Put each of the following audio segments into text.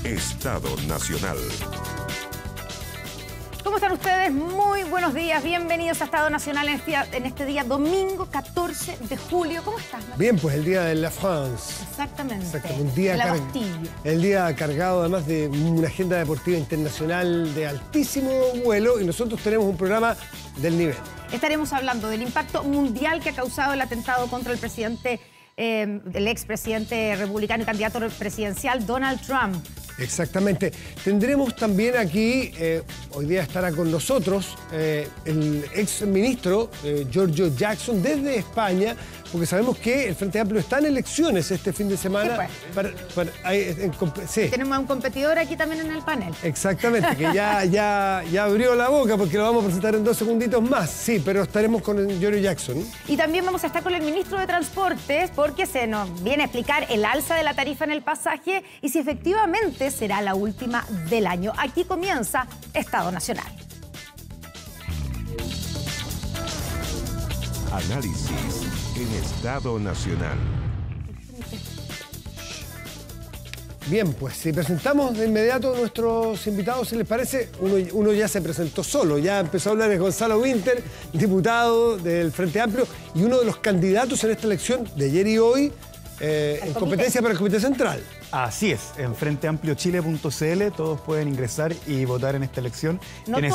Estado Nacional. ¿Cómo están ustedes? Muy buenos días, bienvenidos a Estado Nacional en este día domingo 14 de julio. ¿Cómo estás, Martín? Bien, pues el día de la France. Exactamente, Un día la Bastilla. El día cargado además de una agenda deportiva internacional de altísimo vuelo y nosotros tenemos un programa del nivel. Estaremos hablando del impacto mundial que ha causado el atentado contra el presidente, el expresidente republicano y candidato presidencial Donald Trump. Exactamente. Tendremos también aquí, hoy día estará con nosotros, el ex ministro Giorgio Jackson desde España, porque sabemos que el Frente Amplio está en elecciones este fin de semana. Sí. Tenemos a un competidor aquí también en el panel. Exactamente, que ya abrió la boca porque lo vamos a presentar en 2 segunditos más. Sí, pero estaremos con Giorgio Jackson. Y también vamos a estar con el ministro de Transportes porque se nos viene a explicar el alza de la tarifa en el pasaje y si efectivamente será la última del año. Aquí comienza Estado Nacional. Análisis en Estado Nacional. Bien, pues si presentamos de inmediato a nuestros invitados, si les parece, uno ya se presentó solo, ya empezó a hablar de Gonzalo Winter, diputado del Frente Amplio y uno de los candidatos en esta elección de ayer y hoy en competencia para el Comité Central. Así es, en frenteampliochile.cl todos pueden ingresar y votar en esta elección. Quienes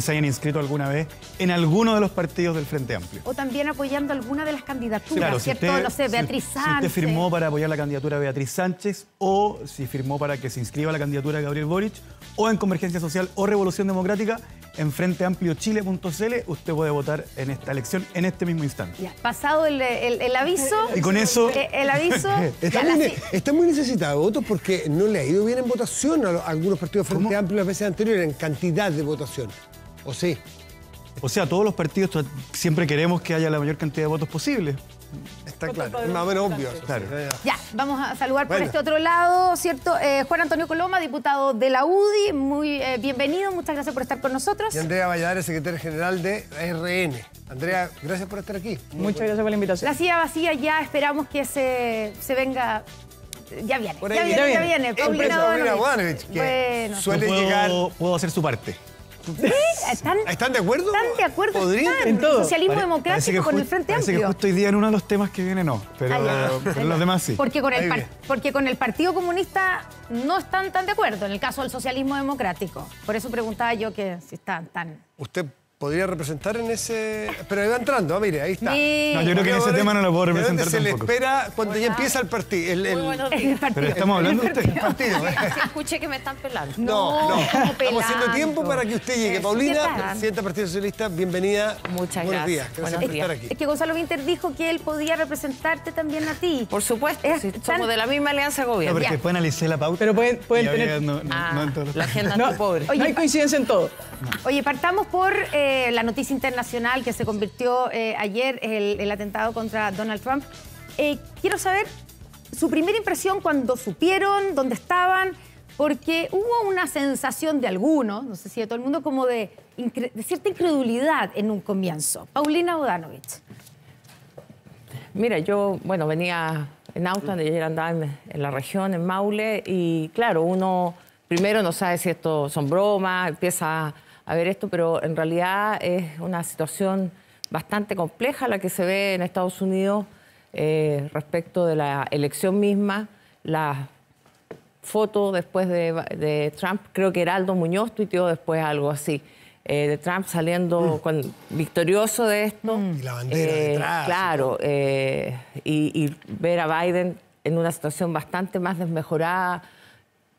se hayan inscrito alguna vez en alguno de los partidos del Frente Amplio. O también apoyando alguna de las candidaturas, claro, ¿cierto? No sé, Beatriz Sánchez. Si usted firmó para apoyar la candidatura de Beatriz Sánchez o si firmó para que se inscriba la candidatura de Gabriel Boric o en Convergencia Social o Revolución Democrática, en frenteampliochile.cl usted puede votar en esta elección en este mismo instante. Ya, pasado el aviso. Y con eso... El aviso... Está muy necesitado de votos porque no le ha ido bien en votación a algunos partidos Frente Amplio las veces anteriores en cantidad de votación. ¿O sí? O sea, todos los partidos siempre queremos que haya la mayor cantidad de votos posible. Está claro, es más o menos obvio. Claro. Ya, vamos a saludar por este otro lado, ¿cierto? Juan Antonio Coloma, diputado de la UDI, muy bienvenido, muchas gracias por estar con nosotros. Y Andrea Valladares, secretaria general de RN. Andrea, gracias por estar aquí. Muchas gracias por la invitación. La silla vacía ya esperamos que se venga... Ya viene, ya viene. Paulina Bodanovich, que suele llegar... Puedo hacer su parte. ¿Sí? ¿Están de acuerdo? ¿Están de acuerdo? ¿Podrían? En todo. Socialismo democrático con el Frente Amplio. Parece que justo hoy día en uno de los temas que viene no, pero los demás sí. Porque con el Partido Comunista no están tan de acuerdo en el caso del socialismo democrático. Por eso preguntaba yo que si están tan... ¿Usted podría representar en ese...? Pero ahí va entrando, mire, ahí está. No, yo creo que en ese tema no lo puedo representar tampoco. Se le espera cuando ya empieza el partido. Pero estamos hablando de usted. El partido. Escuché que me están pelando. No. Estamos haciendo tiempo para que usted llegue. Paulina, presidenta del Partido Socialista, bienvenida. Muchas Buenos días. Gracias por estar aquí. Es que Gonzalo Winter dijo que él podía representarte también a ti. Por supuesto, somos de la misma alianza de gobierno. No, porque después analicé la pauta. Pero pueden tener... No en todos los... La agenda está pobre. No hay coincidencia en todo. Oye, partamos por la noticia internacional que se convirtió ayer el atentado contra Donald Trump. Quiero saber su primera impresión cuando supieron, dónde estaban, porque hubo una sensación de algunos, no sé si de todo el mundo, como de cierta incredulidad en un comienzo. Paulina Bodanovich. Mira, yo, venía en Auckland, ayer andaba en la región, en Maule, y claro, uno primero no sabe si esto son bromas, empieza a ver esto, pero en realidad es una situación bastante compleja la que se ve en Estados Unidos respecto de la elección misma. La foto después de Trump, creo que Heraldo Muñoz tuiteó después algo así, de Trump saliendo victorioso de esto. Y la bandera detrás. Claro, y ver a Biden en una situación bastante más desmejorada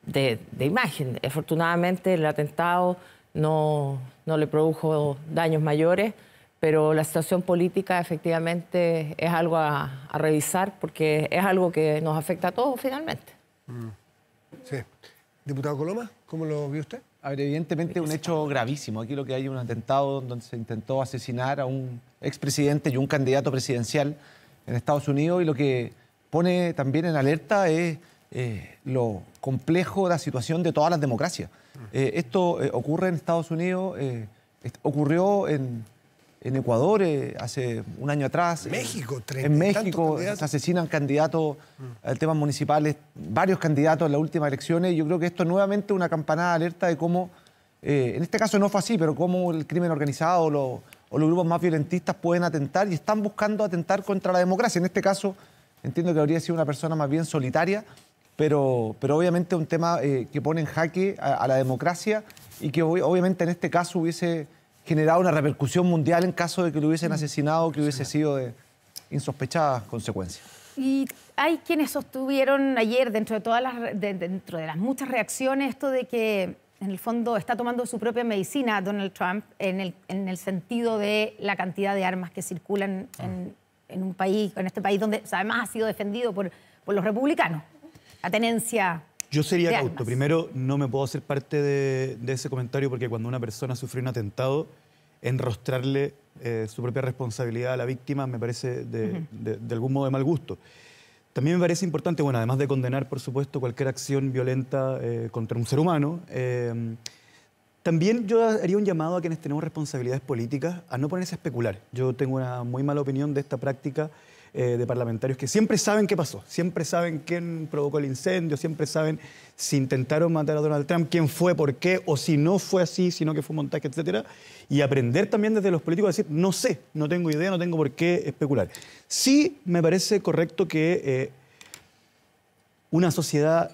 de imagen. Afortunadamente el atentado no le produjo daños mayores, pero la situación política efectivamente es algo a revisar porque es algo que nos afecta a todos finalmente. Sí. Diputado Coloma, ¿cómo lo vio usted? A ver, evidentemente un hecho gravísimo. Aquí lo que hay es un atentado donde se intentó asesinar a un expresidente y un candidato presidencial en Estados Unidos, y lo que pone también en alerta es lo complejo de la situación de todas las democracias. Esto ocurre en Estados Unidos, ocurrió en en Ecuador hace un año atrás. México, en México se asesinan candidatos a temas municipales, varios candidatos en las últimas elecciones. Y yo creo que esto es nuevamente una campanada de alerta de cómo, en este caso no fue así, pero cómo el crimen organizado o los grupos más violentistas pueden atentar y están buscando atentar contra la democracia. En este caso, entiendo que habría sido una persona más bien solitaria, pero obviamente un tema que pone en jaque a la democracia y que obviamente en este caso hubiese generado una repercusión mundial en caso de que lo hubiesen asesinado, que hubiese sido de insospechadas consecuencias. Y hay quienes sostuvieron ayer, dentro de las muchas reacciones, esto de que en el fondo está tomando su propia medicina Donald Trump en el sentido de la cantidad de armas que circulan en un país, en este país donde además ha sido defendido por los republicanos. La tenencia. Yo sería de cauto. armas. Primero, no me puedo hacer parte de ese comentario porque cuando una persona sufre un atentado, enrostrarle su propia responsabilidad a la víctima me parece de algún modo de mal gusto. También me parece importante, bueno, además de condenar, por supuesto, cualquier acción violenta contra un ser humano, también yo haría un llamado a quienes tenemos responsabilidades políticas a no ponerse a especular. Yo tengo una muy mala opinión de esta práctica de parlamentarios que siempre saben qué pasó, siempre saben quién provocó el incendio, siempre saben si intentaron matar a Donald Trump, quién fue, por qué, o si no fue así, sino que fue un montaje, etcétera. Y aprender también desde los políticos a decir, no sé, no tengo idea, no tengo por qué especular. Sí me parece correcto que una sociedad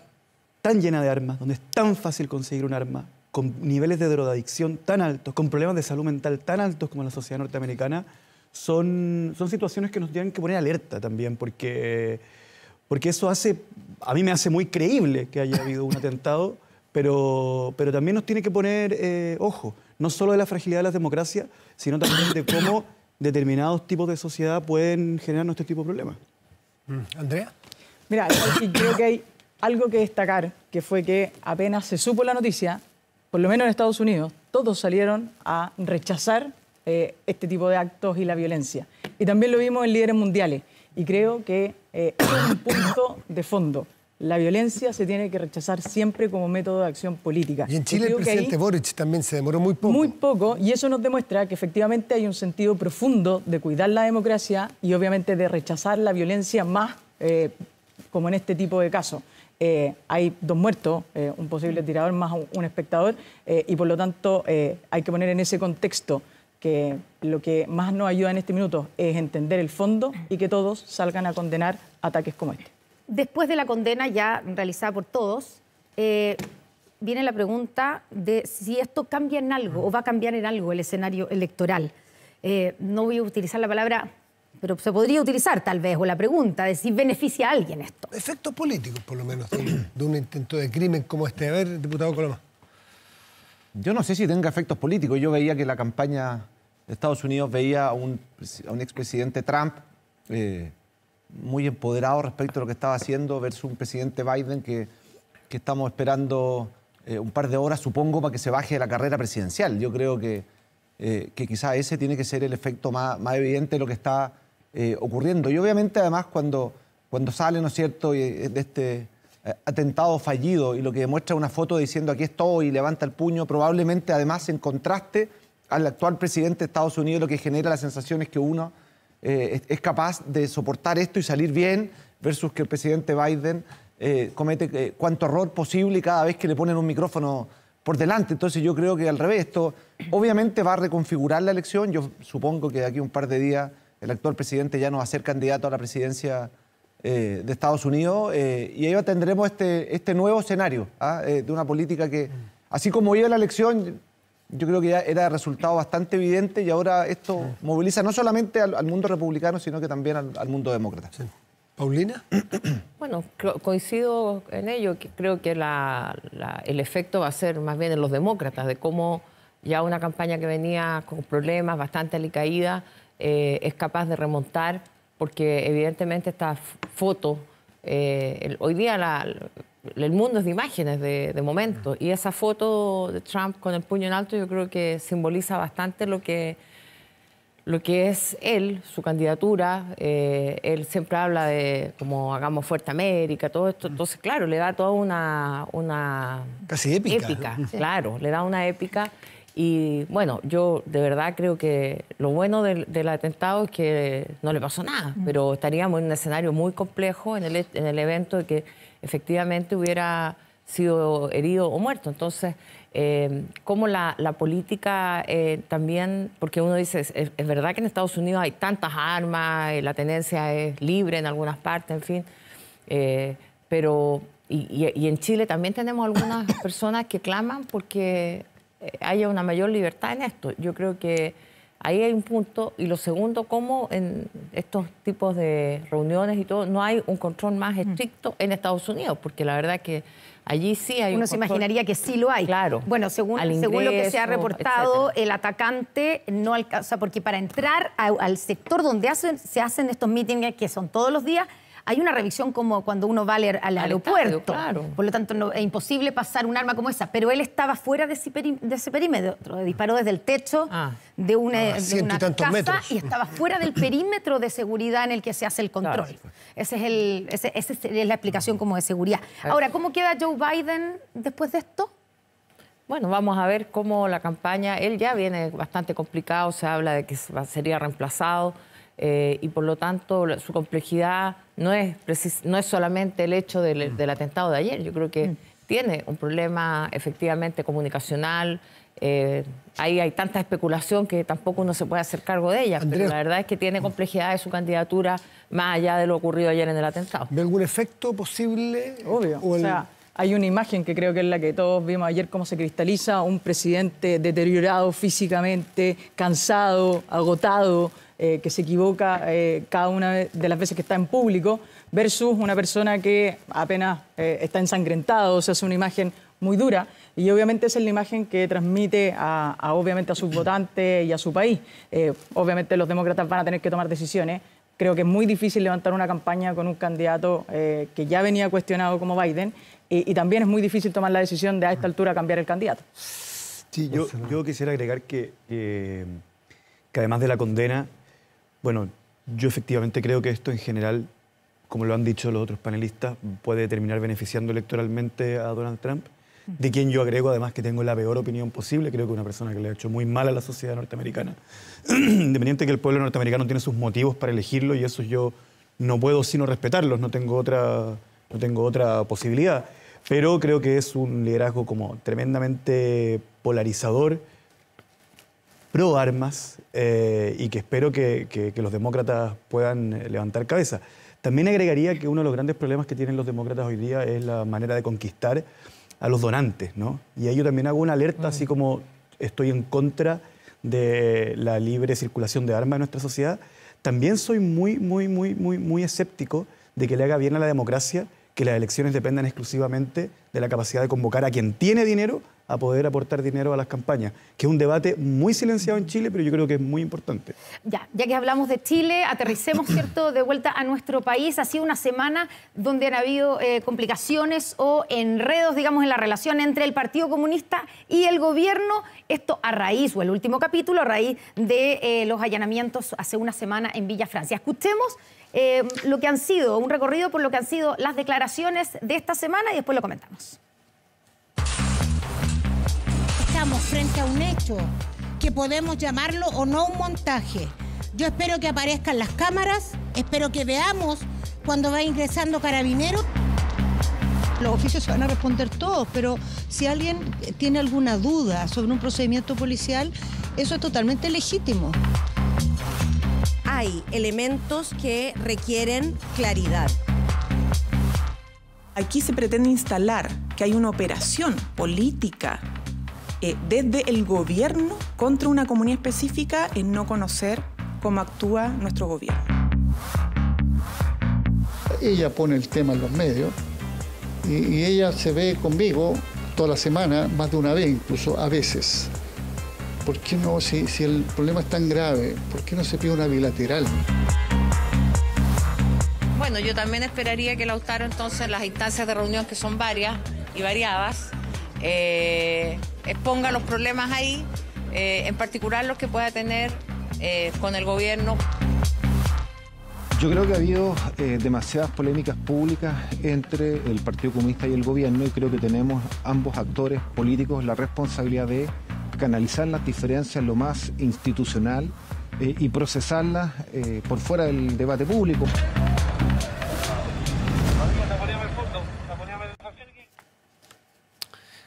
tan llena de armas, donde es tan fácil conseguir un arma, con niveles de drogadicción tan altos, con problemas de salud mental tan altos como la sociedad norteamericana, son situaciones que nos tienen que poner alerta también, porque eso a mí me hace muy creíble que haya habido un atentado, pero también nos tiene que poner ojo, no solo de la fragilidad de las democracias, sino también de cómo determinados tipos de sociedad pueden generar este tipo de problemas. Andrea. Mira, creo que hay algo que destacar, que fue que apenas se supo la noticia, por lo menos en Estados Unidos, todos salieron a rechazar este tipo de actos y la violencia. Y también lo vimos en líderes mundiales. Y creo que es un punto de fondo. La violencia se tiene que rechazar siempre como método de acción política. Y en Chile el presidente Boric también se demoró muy poco. Muy poco, y eso nos demuestra que efectivamente hay un sentido profundo de cuidar la democracia y obviamente de rechazar la violencia más como en este tipo de casos. Hay 2 muertos, un posible tirador más un espectador, y por lo tanto hay que poner en ese contexto que lo que más nos ayuda en este minuto es entender el fondo y que todos salgan a condenar ataques como este. Después de la condena ya realizada por todos, viene la pregunta de si esto cambia en algo o va a cambiar en algo el escenario electoral. No voy a utilizar la palabra, pero se podría utilizar tal vez, o la pregunta de si beneficia a alguien esto. Efectos políticos, por lo menos, de un intento de crimen como este. A ver, diputado Coloma. Yo no sé si tenga efectos políticos. Yo veía que la campaña de Estados Unidos veía a un expresidente Trump muy empoderado respecto a lo que estaba haciendo versus un presidente Biden que estamos esperando un par de horas, supongo, para que se baje de la carrera presidencial. Yo creo que quizá ese tiene que ser el efecto más evidente de lo que está ocurriendo. Y obviamente, además, cuando sale, ¿no es cierto?, de este atentado fallido y lo que demuestra una foto diciendo aquí estoy y levanta el puño, probablemente además en contraste al actual presidente de Estados Unidos, lo que genera la sensación es que uno es capaz de soportar esto y salir bien versus que el presidente Biden comete cuanto error posible cada vez que le ponen un micrófono por delante. Entonces yo creo que al revés, esto obviamente va a reconfigurar la elección. Yo supongo que de aquí a un par de días el actual presidente ya no va a ser candidato a la presidencia de Estados Unidos y ahí tendremos este nuevo escenario de una política que, así como iba la elección, yo creo que ya era resultado bastante evidente y ahora esto moviliza no solamente al mundo republicano, sino que también al mundo demócrata. Sí. ¿Paulina? Bueno, coincido en ello. Creo que el efecto va a ser más bien en los demócratas, de cómo ya una campaña que venía con problemas, bastante alicaída, es capaz de remontar, porque evidentemente esta foto, hoy día el mundo es de imágenes, de momentos, y esa foto de Trump con el puño en alto yo creo que simboliza bastante lo que es él, su candidatura. Él siempre habla de como hagamos fuerte América, todo esto. Entonces, claro, le da toda una casi épica, ¿no? claro, le da una épica. Y bueno, yo de verdad creo que lo bueno del atentado es que no le pasó nada, pero estaríamos en un escenario muy complejo en el evento de que efectivamente hubiera sido herido o muerto. Entonces, como la política también, porque uno dice, es verdad que en Estados Unidos hay tantas armas, la tenencia es libre en algunas partes, en fin, pero y en Chile también tenemos algunas personas que claman porque haya una mayor libertad en esto. Yo creo que ahí hay un punto. Y lo segundo, cómo en estos tipos de reuniones y todo, no hay un control más estricto en Estados Unidos, porque la verdad que allí sí hay Uno un se control. Imaginaría que sí lo hay. Claro. Bueno, según lo que se ha reportado, el atacante no alcanza, porque para entrar al sector donde se hacen estos mítines, que son todos los días, hay una revisión como cuando uno va al aeropuerto. Estadio, claro. Por lo tanto, es imposible pasar un arma como esa. Pero él estaba fuera de ese perímetro. Disparó desde el techo de una ciento y tantos casa metros. y estaba fuera del perímetro de seguridad en el que se hace el control. Claro. Esa es la explicación como de seguridad. Ahora, ¿cómo queda Joe Biden después de esto? Bueno, vamos a ver cómo la campaña, él ya viene bastante complicado, se habla de que sería reemplazado. Y por lo tanto su complejidad no es solamente el hecho del atentado de ayer. Yo creo que tiene un problema efectivamente comunicacional. Ahí hay tanta especulación que tampoco uno se puede hacer cargo de ella. Andrea, pero la verdad es que tiene complejidad de su candidatura más allá de lo ocurrido ayer en el atentado. ¿Ve algún efecto posible? Obvio. O sea, hay una imagen que creo que es la que todos vimos ayer, cómo se cristaliza un presidente deteriorado físicamente, cansado, agotado, que se equivoca cada una de las veces que está en público, versus una persona que apenas está ensangrentado. O sea, es una imagen muy dura y obviamente esa es la imagen que transmite obviamente a sus votantes y a su país. Obviamente los demócratas van a tener que tomar decisiones. Creo que es muy difícil levantar una campaña con un candidato que ya venía cuestionado como Biden y también es muy difícil tomar la decisión de a esta altura cambiar el candidato. Sí, yo quisiera agregar que además de la condena, bueno, yo efectivamente creo que esto en general, como lo han dicho los otros panelistas, puede terminar beneficiando electoralmente a Donald Trump, de quien yo agrego además que tengo la peor opinión posible. Creo que una persona que le ha hecho muy mal a la sociedad norteamericana, independiente de que el pueblo norteamericano tiene sus motivos para elegirlo y eso yo no puedo sino respetarlos, no tengo otra posibilidad. Pero creo que es un liderazgo como tremendamente polarizador, pro armas, y que espero que los demócratas puedan levantar cabeza. También agregaría que uno de los grandes problemas que tienen los demócratas hoy día es la manera de conquistar a los donantes, ¿no? Y ahí yo también hago una alerta, así como estoy en contra de la libre circulación de armas en nuestra sociedad, también soy muy escéptico de que le haga bien a la democracia que las elecciones dependan exclusivamente de la capacidad de convocar a quien tiene dinero a poder aportar dinero a las campañas, que es un debate muy silenciado en Chile, pero yo creo que es muy importante. Ya que hablamos de Chile, aterricemos, ¿cierto?, de vuelta a nuestro país. Ha sido una semana donde han habido complicaciones o enredos, digamos, en la relación entre el Partido Comunista y el gobierno. Esto a raíz, o el último capítulo, a raíz de los allanamientos hace una semana en Villa Francia. Escuchemos lo que han sido, un recorrido por lo que han sido las declaraciones de esta semana y después lo comentamos. Estamos frente a un hecho que podemos llamarlo o no un montaje. Yo espero que aparezcan las cámaras, espero que veamos cuando va ingresando Carabineros. Los oficios se van a responder todos, pero si alguien tiene alguna duda sobre un procedimiento policial, eso es totalmente legítimo. Hay elementos que requieren claridad. Aquí se pretende instalar que hay una operación política desde el gobierno contra una comunidad específica en no conocer cómo actúa nuestro gobierno. Ella pone el tema en los medios y ella se ve conmigo toda la semana, más de una vez incluso, a veces. ¿Por qué no, si el problema es tan grave, por qué no se pide una bilateral? Bueno, yo también esperaría que Lautaro entonces las instancias de reunión, que son varias y variadas, exponga los problemas ahí, en particular los que pueda tener con el gobierno. Yo creo que ha habido demasiadas polémicas públicas entre el Partido Comunista y el gobierno y creo que tenemos ambos actores políticos la responsabilidad de canalizar las diferencias lo más institucional y procesarlas por fuera del debate público.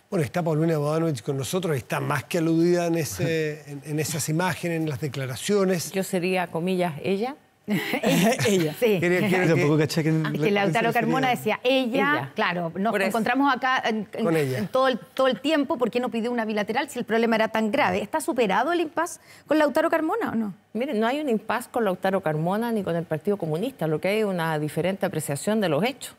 Bueno, está Paulina Bodanovich con nosotros, está más que aludida en esas imágenes, en las declaraciones. Yo sería, comillas, ella. Ella. Sí. Que Lautaro Carmona decía ella. Claro, nos encontramos acá en todo el tiempo. ¿Por qué no pidió una bilateral si el problema era tan grave? ¿Está superado el impasse con Lautaro Carmona o no? Miren, no hay un impasse con Lautaro Carmona ni con el Partido Comunista. Lo que hay es una diferente apreciación de los hechos,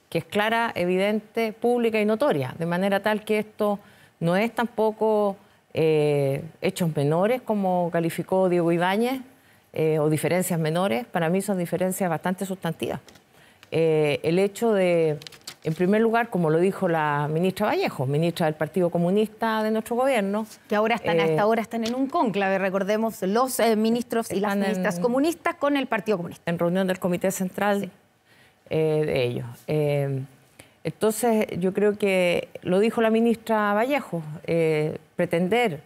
que es clara, evidente, pública y notoria, de manera tal que esto no es tampoco hechos menores, como calificó Diego Ibáñez, o diferencias menores. Para mí son diferencias bastante sustantivas. El hecho de, en primer lugar, como lo dijo la ministra Vallejo, ministra del Partido Comunista de nuestro gobierno... Que ahora están, a esta hora están en un cónclave, recordemos, los ministros y las ministras comunistas con el Partido Comunista. En reunión del Comité Central. Sí. De ellos. Entonces, yo creo que lo dijo la ministra Vallejo, pretender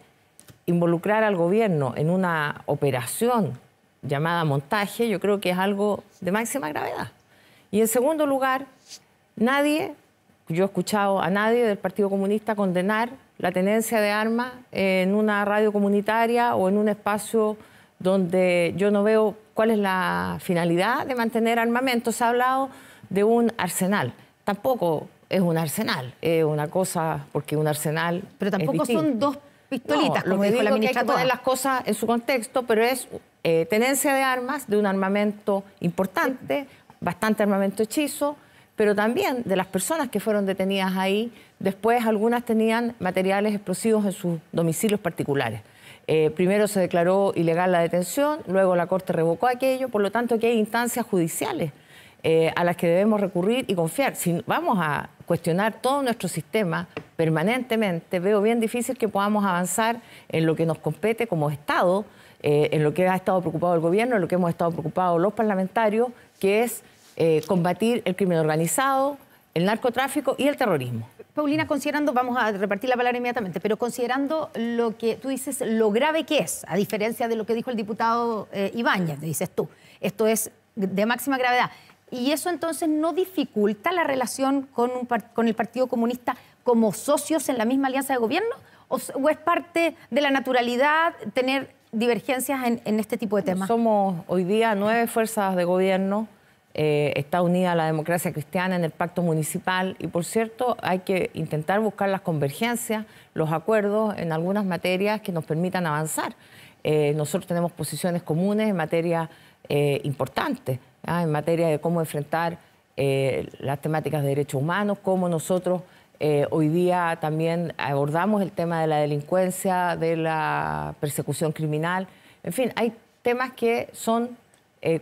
involucrar al gobierno en una operación llamada montaje, yo creo que es algo de máxima gravedad. Y en segundo lugar, yo he escuchado a nadie del Partido Comunista condenar la tenencia de armas en una radio comunitaria o en un espacio donde yo no veo cuál es la finalidad de mantener armamento. Se ha hablado de un arsenal. Tampoco es un arsenal, es una cosa, porque un arsenal. Pero tampoco son dos pistolitas, como dijo la ministra. Hay que poner las cosas en su contexto, pero es tenencia de armas, de un armamento importante, bastante armamento hechizo, pero también de las personas que fueron detenidas ahí. Después, algunas tenían materiales explosivos en sus domicilios particulares. Primero se declaró ilegal la detención, luego la Corte revocó aquello, por lo tanto aquí hay instancias judiciales a las que debemos recurrir y confiar. Si vamos a cuestionar todo nuestro sistema permanentemente, veo bien difícil que podamos avanzar en lo que nos compete como Estado, en lo que ha estado preocupado el gobierno, en lo que hemos estado preocupados los parlamentarios, que es combatir el crimen organizado, el narcotráfico y el terrorismo. Paulina, considerando, vamos a repartir la palabra inmediatamente, pero considerando lo que tú dices, lo grave que es, a diferencia de lo que dijo el diputado Ibáñez, dices tú, esto es de máxima gravedad, y eso entonces no dificulta la relación con el Partido Comunista como socios en la misma alianza de gobierno, o es parte de la naturalidad tener divergencias en este tipo de temas. Somos hoy día 9 fuerzas de gobierno. Está unida la democracia cristiana en el pacto municipal y, por cierto, hay que intentar buscar las convergencias, los acuerdos en algunas materias que nos permitan avanzar. Nosotros tenemos posiciones comunes en materia importantes, en materia de cómo enfrentar las temáticas de derechos humanos, cómo nosotros hoy día también abordamos el tema de la delincuencia, de la persecución criminal. En fin, hay temas que son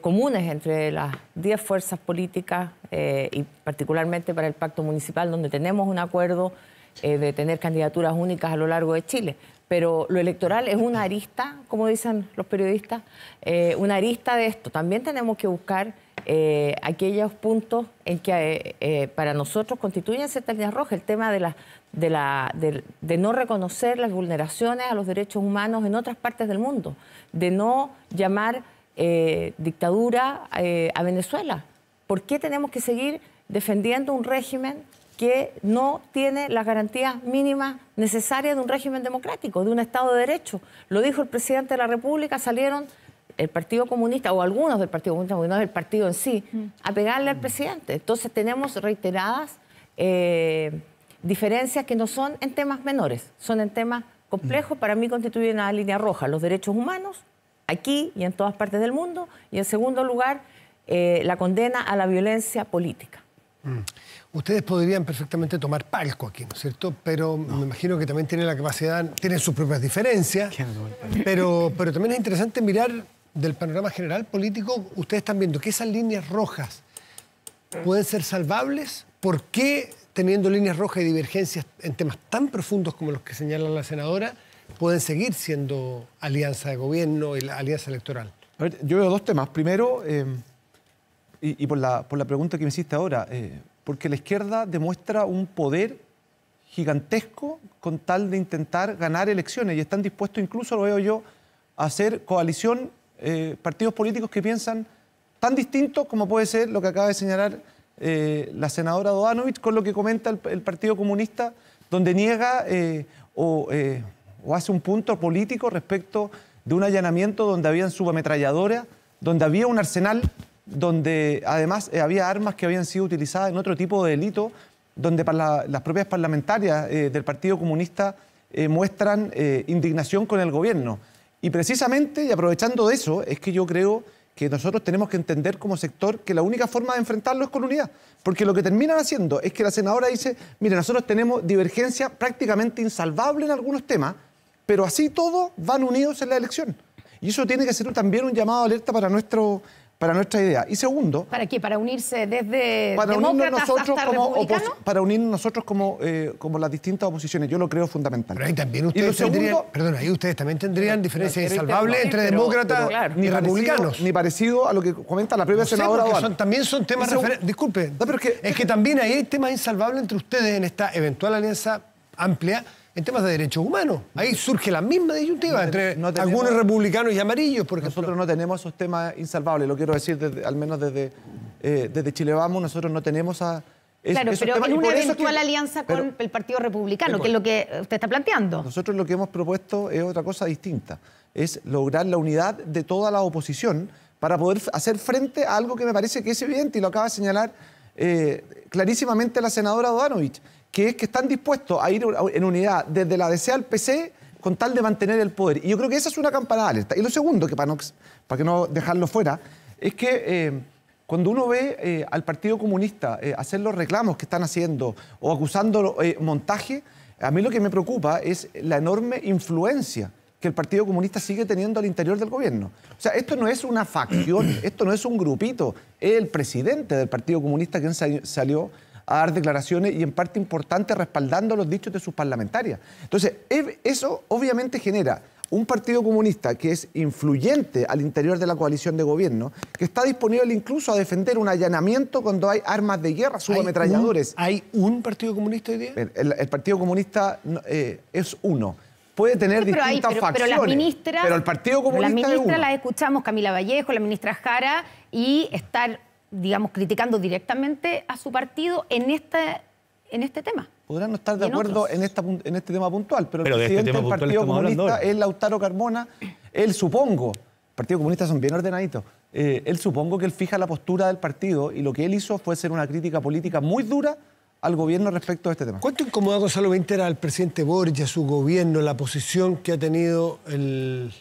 comunes entre las 10 fuerzas políticas y particularmente para el pacto municipal, donde tenemos un acuerdo de tener candidaturas únicas a lo largo de Chile. Pero lo electoral es una arista, como dicen los periodistas, una arista de esto. También tenemos que buscar aquellos puntos en que para nosotros constituyen ciertas líneas rojas, el tema de no reconocer las vulneraciones a los derechos humanos en otras partes del mundo, de no llamar dictadura a Venezuela. ¿Por qué tenemos que seguir defendiendo un régimen que no tiene las garantías mínimas necesarias de un régimen democrático, de un Estado de Derecho? Lo dijo el presidente de la República, salieron el Partido Comunista, o algunos del Partido Comunista, porque no es el partido en sí, a pegarle al presidente. Entonces tenemos reiteradas diferencias que no son en temas menores, son en temas complejos. Para mí constituyen una línea roja los derechos humanos, aquí y en todas partes del mundo, y en segundo lugar, la condena a la violencia política. Ustedes podrían perfectamente tomar palco aquí, ¿no es cierto? Pero me imagino que también tienen la capacidad, tienen sus propias diferencias, pero también es interesante mirar del panorama general político. Ustedes están viendo que esas líneas rojas pueden ser salvables. ¿Por qué, teniendo líneas rojas y divergencias en temas tan profundos como los que señala la senadora, pueden seguir siendo alianza de gobierno y la alianza electoral? A ver, yo veo dos temas. Primero, y por la pregunta que me hiciste ahora, porque la izquierda demuestra un poder gigantesco con tal de intentar ganar elecciones y están dispuestos, incluso lo veo yo, a hacer coalición, partidos políticos que piensan tan distintos como puede ser lo que acaba de señalar la senadora Dodanovich con lo que comenta el Partido Comunista, donde niega o hace un punto político respecto de un allanamiento donde habían subametralladoras, donde había un arsenal, donde además había armas que habían sido utilizadas en otro tipo de delito, donde las propias parlamentarias del Partido Comunista muestran indignación con el gobierno. Y precisamente, y aprovechando de eso, es que yo creo que nosotros tenemos que entender como sector que la única forma de enfrentarlo es con unidad. Porque lo que terminan haciendo es que la senadora dice, mire, nosotros tenemos divergencia prácticamente insalvable en algunos temas, pero así todos van unidos en la elección. Y eso tiene que ser también un llamado de alerta para nuestra idea. Y segundo... ¿Para qué? ¿Para unirse desde para demócratas hasta republicanos? Para unirnos nosotros como las distintas oposiciones. Yo lo creo fundamental. Pero ahí también ustedes tendrían diferencias insalvables entre demócratas y republicanos. Ni parecido a lo que comenta la propia senadora Dodanovich. También son temas referentes. Disculpe, es que también ahí hay temas insalvables entre ustedes en esta eventual alianza amplia en temas de derechos humanos. Ahí surge la misma disyuntiva entre algunos republicanos y amarillos, por ejemplo. Nosotros no tenemos esos temas insalvables, lo quiero decir al menos desde Chile Vamos, nosotros no tenemos claro, pero temas, en una eventual alianza con el Partido Republicano, que es lo que usted está planteando. Nosotros lo que hemos propuesto es otra cosa distinta, es lograr la unidad de toda la oposición para poder hacer frente a algo que me parece que es evidente y lo acaba de señalar clarísimamente la senadora Dodanovich, que es que están dispuestos a ir en unidad desde la DC al PC con tal de mantener el poder. Y yo creo que esa es una campanada de alerta. Y lo segundo, que para que no dejarlo fuera, es que cuando uno ve al Partido Comunista hacer los reclamos que están haciendo o acusando montaje, a mí lo que me preocupa es la enorme influencia que el Partido Comunista sigue teniendo al interior del gobierno. O sea, esto no es una facción, esto no es un grupito, es el presidente del Partido Comunista quien salió a dar declaraciones y en parte importante respaldando los dichos de sus parlamentarias. Entonces, eso obviamente genera un Partido Comunista que es influyente al interior de la coalición de gobierno, que está disponible incluso a defender un allanamiento cuando hay armas de guerra, subametralladores. ¿Hay un Partido Comunista hoy día? El Partido Comunista es uno. Puede tener distintas facciones, pero el Partido Comunista es uno. La ministra la escuchamos, Camila Vallejo, la ministra Jara, y estar, digamos, criticando directamente a su partido en este tema. Podrán no estar de acuerdo en este tema puntual, pero el presidente del Partido Comunista es Lautaro Carmona. Él supongo, el Partido Comunista son bien ordenaditos, él supongo que él fija la postura del partido y lo que él hizo fue hacer una crítica política muy dura al gobierno respecto a este tema. ¿Cuánto incomoda Gonzalo Winter al presidente Boric y a su gobierno la posición que ha tenido el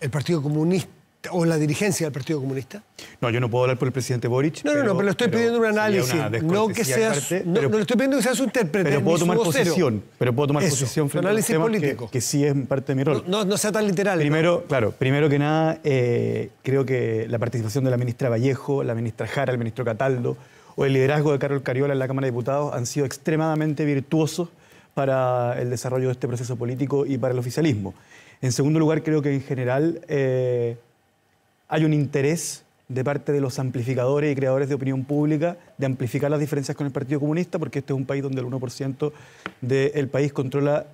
Partido Comunista o la dirigencia del Partido Comunista? No, yo no puedo hablar por el presidente Boric. No, pero le estoy pidiendo un análisis. No que sea, no le estoy pidiendo que sea su intérprete. Pero puedo tomar posición. Pero puedo tomar posición frente a un tema político. Que sí es parte de mi rol. No sea tan literal. Primero que nada, creo que la participación de la ministra Vallejo, la ministra Jara, el ministro Cataldo o el liderazgo de Carol Cariola en la Cámara de Diputados han sido extremadamente virtuosos para el desarrollo de este proceso político y para el oficialismo. En segundo lugar, creo que en general hay un interés de parte de los amplificadores y creadores de opinión pública de amplificar las diferencias con el Partido Comunista, porque este es un país donde el 1% del país controla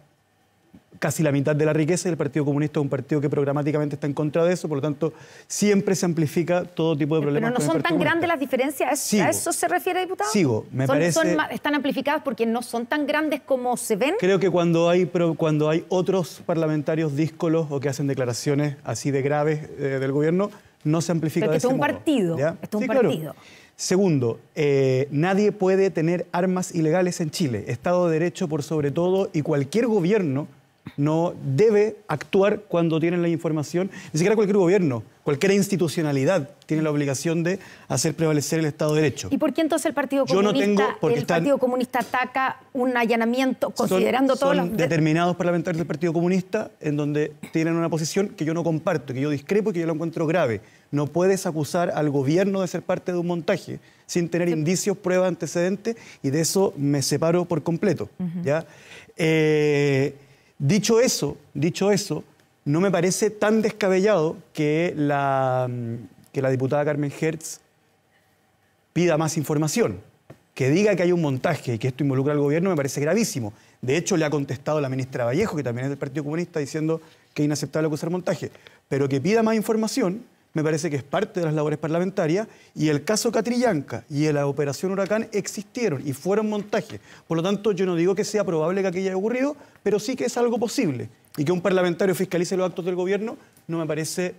casi la mitad de la riqueza y el Partido Comunista es un partido que programáticamente está en contra de eso, por lo tanto siempre se amplifica todo tipo de problemas. Pero no son tan grandes las diferencias, ¿a eso se refiere, diputado? Me parece... ¿Están amplificadas porque no son tan grandes como se ven? Creo que cuando hay otros parlamentarios díscolos o que hacen declaraciones así de graves del gobierno, no se amplifica de ese modo. Esto es un partido. Claro. Segundo, nadie puede tener armas ilegales en Chile. Estado de Derecho por sobre todo y cualquier gobierno no debe actuar cuando tienen la información, ni siquiera cualquier gobierno, cualquier institucionalidad tiene la obligación de hacer prevalecer el Estado de Derecho. ¿Y por qué entonces el Partido Comunista ataca un allanamiento considerando todos los... Son determinados parlamentarios del Partido Comunista en donde tienen una posición que yo no comparto, que yo discrepo y que yo lo encuentro grave. No puedes acusar al gobierno de ser parte de un montaje sin tener indicios, pruebas, antecedentes, y de eso me separo por completo. ¿Ya? Dicho eso, no me parece tan descabellado que la diputada Carmen Hertz pida más información. que diga que hay un montaje y que esto involucra al gobierno me parece gravísimo. De hecho, le ha contestado la ministra Vallejo, que también es del Partido Comunista, diciendo que es inaceptable acusar montaje. Pero que pida más información me parece que es parte de las labores parlamentarias, y el caso Catrillanca y la operación Huracán existieron y fueron montajes. Por lo tanto, yo no digo que sea probable que aquello haya ocurrido, pero sí que es algo posible. Y que un parlamentario fiscalice los actos del gobierno no me parece...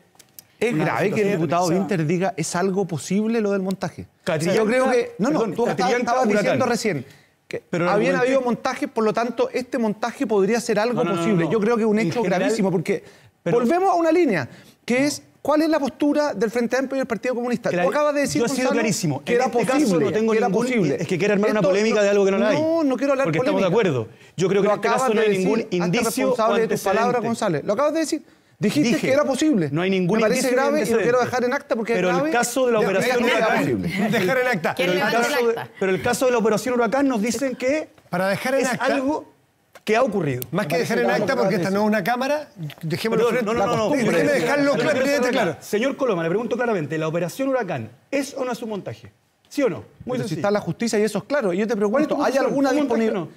Es grave que el diputado Winter diga es algo posible lo del montaje. Catrillanca, yo creo que... perdón, tú estabas diciendo recién que habían habido montajes, por lo tanto, este montaje podría ser algo posible. Yo creo que es un hecho gravísimo, porque volvemos a una línea, que es... ¿Cuál es la postura del Frente Amplio y del Partido Comunista? Tú acabas de decir, yo he sido clarísimo. Que era posible. No tengo posible. Es que quiere armar una polémica de algo que no la hay. No quiero hablar porque polémica. Estamos de acuerdo. Yo creo que en este caso no hay ningún indicio responsable de tus palabras, González. Lo acabas de decir. Dijiste que era posible. No hay ningún indicio. Me parece grave y lo quiero dejar en acta porque pero es grave. El caso de la operación Huracán. Dejar en acta. Pero el caso de la operación Huracán nos dicen que para dejar en acta algo que ha ocurrido. Más que dejar en acta, porque esta no es una cámara, dejémoslo frente. No. Déjeme dejarlo claro. Señor Coloma, le pregunto claramente, ¿la operación Huracán es o no es un montaje? ¿Sí o no? Muy sencillo. Si está la justicia y eso es claro. Y yo te pregunto, ¿hay alguna disponible?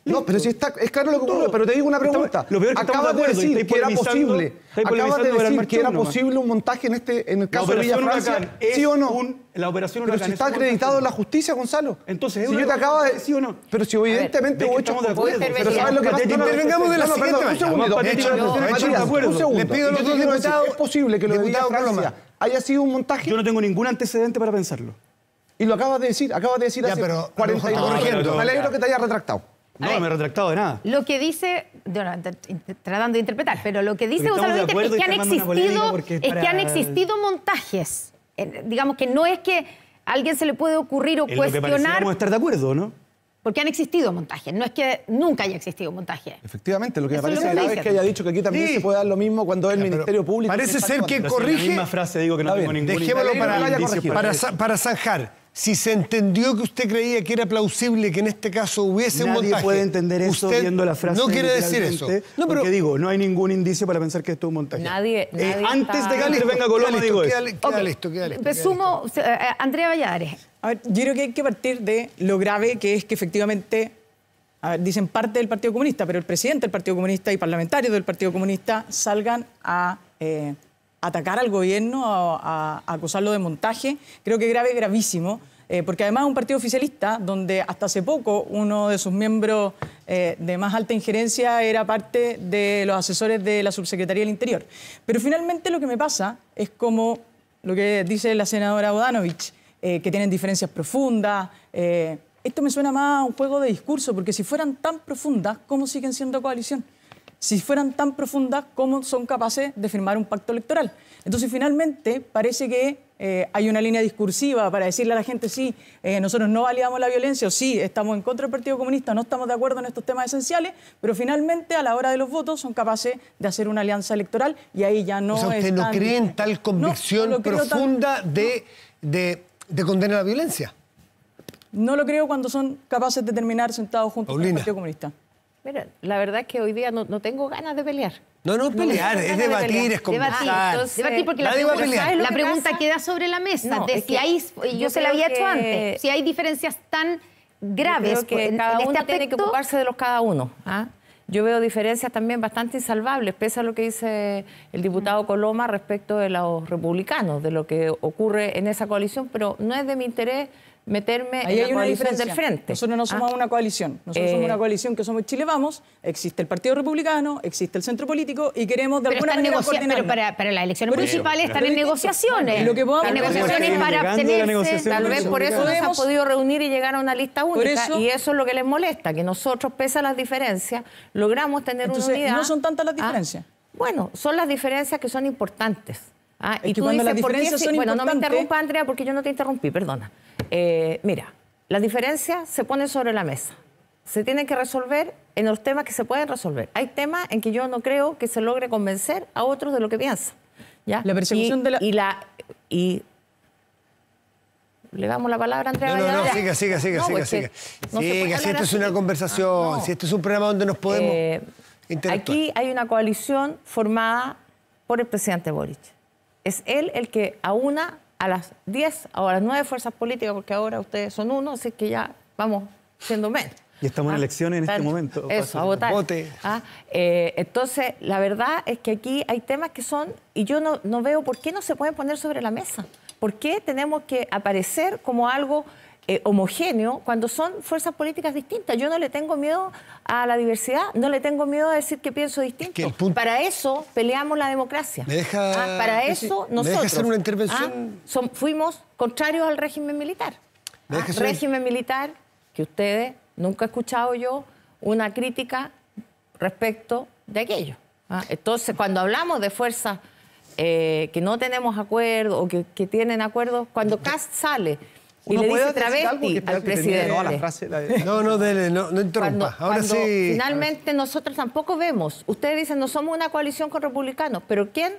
No, pero si está, es claro lo que ocurre, pero te digo una pregunta. Acabas de decir que era posible. Acabas de decir que era posible un montaje en el caso de Villa Francia. ¿Sí o no? La operación Huracán. Pero si está acreditado en la justicia, Gonzalo. Entonces, si yo te acabo de... ¿Sí o no? Pero si evidentemente hubo hechos... Pero ¿sabes lo que pasa? Intervengamos de la siguiente manera. Un segundo. Le pido a los dos diputados... ¿Es posible que lo de Villa Francia haya sido un montaje? Yo no tengo ningún antecedente para pensarlo. Y lo acabas de decir hace 40 Me alegro que te hayas retractado. No me he retractado de nada. Lo que dice, tratando de interpretar, pero lo que dice Gonzalo Winter es que han existido montajes. Digamos que no es que a alguien se le puede ocurrir o cuestionar. Vamos a estar de acuerdo, ¿no? Porque han existido montajes, no es que nunca haya existido montaje. Efectivamente, lo que me parece grave es que haya dicho que aquí también se puede dar lo mismo cuando es el Ministerio Público. Parece ser que corrige. En la misma frase digo que no tengo ningún dejémoslo para zanjar. Si se entendió que usted creía que era plausible que en este caso hubiese un montaje... Nadie puede entender eso viendo la frase. No quiere decir eso. No, pero digo, no hay ningún indicio para pensar que esto es un montaje. Nadie antes de que intervenga Coloma, digo eso. Queda listo. Resumo, Andrea Valladares. A ver, yo creo que hay que partir de lo grave que es que efectivamente, a ver, dicen parte del Partido Comunista, pero el presidente del Partido Comunista y parlamentarios del Partido Comunista salgan a atacar al gobierno, a acusarlo de montaje. Creo que es grave, gravísimo, porque además es un partido oficialista donde hasta hace poco uno de sus miembros de más alta injerencia era parte de los asesores de la Subsecretaría del Interior. Pero finalmente lo que me pasa es como lo que dice la senadora Bodanovich, que tienen diferencias profundas. Esto me suena más a un juego de discurso, porque si fueran tan profundas, ¿cómo siguen siendo coalición? Si fueran tan profundas, ¿cómo son capaces de firmar un pacto electoral? Entonces, finalmente, parece que hay una línea discursiva para decirle a la gente, sí, nosotros no validamos la violencia, o sí, estamos en contra del Partido Comunista, no estamos de acuerdo en estos temas esenciales, pero finalmente, a la hora de los votos, son capaces de hacer una alianza electoral y ahí ya no... O sea, ¿usted no cree en tal convicción profunda de condenar la violencia? No lo creo cuando son capaces de terminar sentados juntos con el Partido Comunista. Mira, la verdad es que hoy día no tengo ganas de pelear. No es pelear, es debatir, es conversar. Debatir porque la pregunta queda sobre la mesa. Yo se la había hecho antes. Si hay diferencias tan graves, yo creo que cada uno tiene que ocuparse de los cada uno. Yo veo diferencias también bastante insalvables, pese a lo que dice el diputado Coloma respecto de los republicanos, de lo que ocurre en esa coalición, pero no es de mi interés meterme en la coalición del frente. Nosotros no somos una coalición. Nosotros somos una coalición que somos Chile Vamos, existe el Partido Republicano, existe el Centro Político y queremos de alguna manera coordinarnos. Pero para las elecciones municipales están en negociaciones. Lo que podamos negociaciones para obtenerse. Tal vez por eso no se han podido reunir y llegar a una lista única. Y eso es lo que les molesta, que nosotros, pese a las diferencias, logramos tener una unidad. ¿No son tantas las diferencias? Bueno, son las diferencias que son importantes. Y tú dices, las diferencias son importantes. No me interrumpa, Andrea, porque yo no te interrumpí, perdona. Mira, las diferencias se ponen sobre la mesa. Se tienen que resolver en los temas que se pueden resolver. Hay temas en que yo no creo que se logre convencer a otros de lo que piensan. ¿Ya? La persecución de la... ¿Le damos la palabra a Andrea? No, siga. Siga, si esto es una conversación, si esto es un programa donde nos podemos interactuar. Aquí hay una coalición formada por el presidente Boric. Es él el que aúna a las 10 o a las 9 fuerzas políticas, porque ahora ustedes son uno, así que ya vamos siendo menos. Y estamos en elecciones en este momento. Eso, a votar. Vote. Entonces, la verdad es que aquí hay temas que son, y yo no veo por qué no se pueden poner sobre la mesa. ¿Por qué tenemos que aparecer como algo homogéneo cuando son fuerzas políticas distintas? Yo no le tengo miedo a la diversidad, no le tengo miedo a decir que pienso distinto. Para eso peleamos la democracia. Para eso nosotros ¿me deja hacer una intervención? Fuimos contrarios al régimen militar. Régimen militar que ustedes, nunca he escuchado yo una crítica respecto de aquello. Entonces, cuando hablamos de fuerzas que no tenemos acuerdo o que tienen acuerdos, cuando Kast sale y le dice travesti al presidente. No interrumpa. Ahora sí. Finalmente nosotros tampoco vemos. Ustedes dicen, no somos una coalición con republicanos, pero ¿quién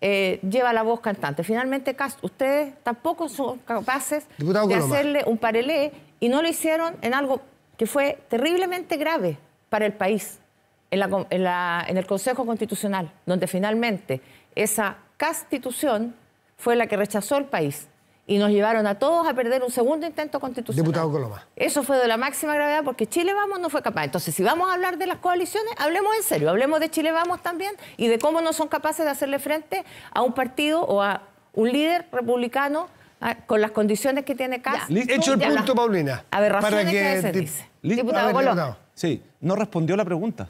lleva la voz cantante? Finalmente Kast, ustedes tampoco son capaces de hacerle un parelé y no lo hicieron en algo que fue terriblemente grave para el país, en el Consejo Constitucional, donde finalmente esa Constitución fue la que rechazó el país y nos llevaron a todos a perder un segundo intento constitucional. Diputado Coloma. Eso fue de la máxima gravedad porque Chile Vamos no fue capaz. Entonces, si vamos a hablar de las coaliciones, hablemos en serio, hablemos de Chile Vamos también y de cómo no son capaces de hacerle frente a un partido o a un líder republicano con las condiciones que tiene Kast. Hecho el punto, Paulina. Aberraciones que a veces dice. Diputado Coloma. Sí, no respondió la pregunta.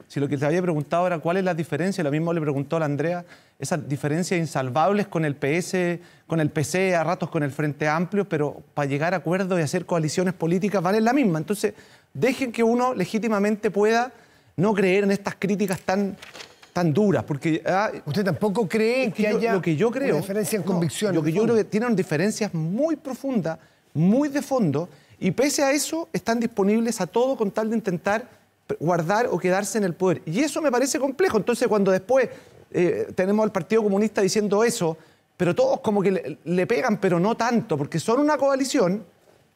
Si lo que te había preguntado era cuál es la diferencia, lo mismo le preguntó a la Andrea, esas diferencias insalvables con el PS, con el PC, a ratos con el Frente Amplio, pero para llegar a acuerdos y hacer coaliciones políticas valen la misma. Entonces, dejen que uno legítimamente pueda no creer en estas críticas tan duras, porque... ¿Usted tampoco cree que haya lo que yo creo, una diferencia en convicción? Lo que yo creo que tienen diferencias muy profundas, muy de fondo, y pese a eso están disponibles a todo con tal de intentar guardar o quedarse en el poder. Y eso me parece complejo. Entonces, cuando después tenemos al Partido Comunista diciendo eso, pero todos como que le pegan, pero no tanto, porque son una coalición,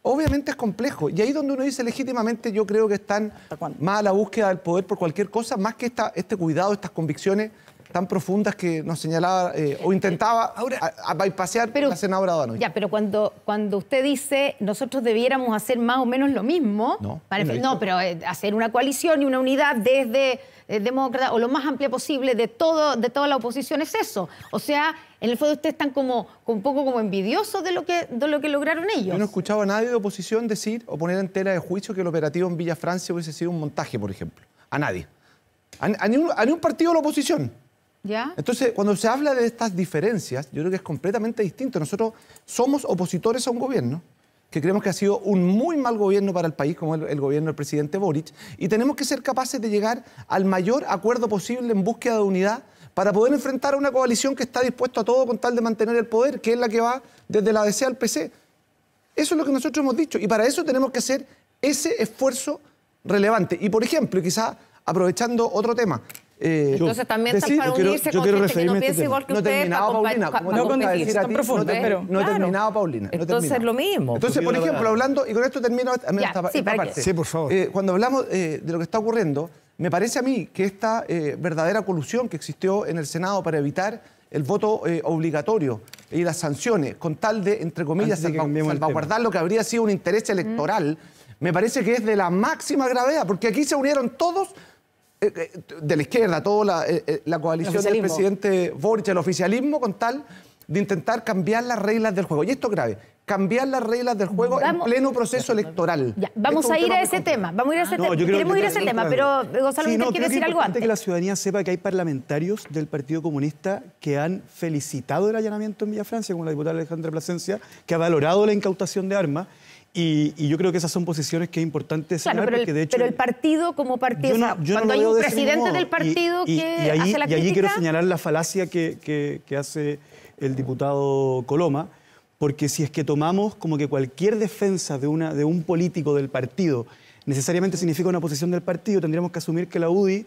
obviamente es complejo. Y ahí donde uno dice legítimamente, yo creo que están más a la búsqueda del poder por cualquier cosa, más que este cuidado, estas convicciones tan profundas que nos señalaba o intentaba bypassear la senadora Danoy. Ya, pero cuando usted dice nosotros debiéramos hacer más o menos lo mismo, pero hacer una coalición y una unidad desde demócrata o lo más amplia posible de toda la oposición es eso. O sea, en el fondo ustedes están un poco como envidiosos de lo que lograron ellos. Yo no he escuchado a nadie de oposición decir o poner en tela de juicio que el operativo en Villa Francia hubiese sido un montaje, por ejemplo. A nadie. A ni un partido de la oposición. ¿Ya? Entonces, cuando se habla de estas diferencias, yo creo que es completamente distinto. Nosotros somos opositores a un gobierno que creemos que ha sido un muy mal gobierno para el país, como el gobierno del presidente Boric, y tenemos que ser capaces de llegar al mayor acuerdo posible en búsqueda de unidad para poder enfrentar a una coalición que está dispuesta a todo con tal de mantener el poder, que es la que va desde la DC al PC. Eso es lo que nosotros hemos dicho, y para eso tenemos que hacer ese esfuerzo relevante. Y, por ejemplo, y quizá aprovechando otro tema, entonces también están para unirse con gente que no piensa igual que ustedes para competir. No he terminado, Paulina. Entonces es lo mismo. Entonces, por ejemplo, hablando, y con esto termino esta parte. Sí, por favor. Cuando hablamos de lo que está ocurriendo, me parece a mí que esta verdadera colusión que existió en el Senado para evitar el voto obligatorio y las sanciones, con tal de, entre comillas, salvaguardar lo que habría sido un interés electoral, me parece que es de la máxima gravedad, porque aquí se unieron todos de la izquierda, toda la coalición del presidente Boric, el oficialismo, con tal de intentar cambiar las reglas del juego. Y esto es grave, cambiar las reglas del juego en pleno proceso electoral. Ya, vamos a ir a ese tema, queremos ir a ese tema, pero Gonzalo Winter quiere decir algo antes. Que la ciudadanía sepa que hay parlamentarios del Partido Comunista que han felicitado el allanamiento en Villa Francia, como la diputada Alejandra Plasencia, que ha valorado la incautación de armas. Y yo creo que esas son posiciones que es importante señalar, porque de hecho... Pero el partido como partido, cuando hay un presidente del partido que hace la crítica... Y allí quiero señalar la falacia que hace el diputado Coloma, porque si es que tomamos como que cualquier defensa de un político del partido necesariamente significa una posición del partido, tendríamos que asumir que la UDI,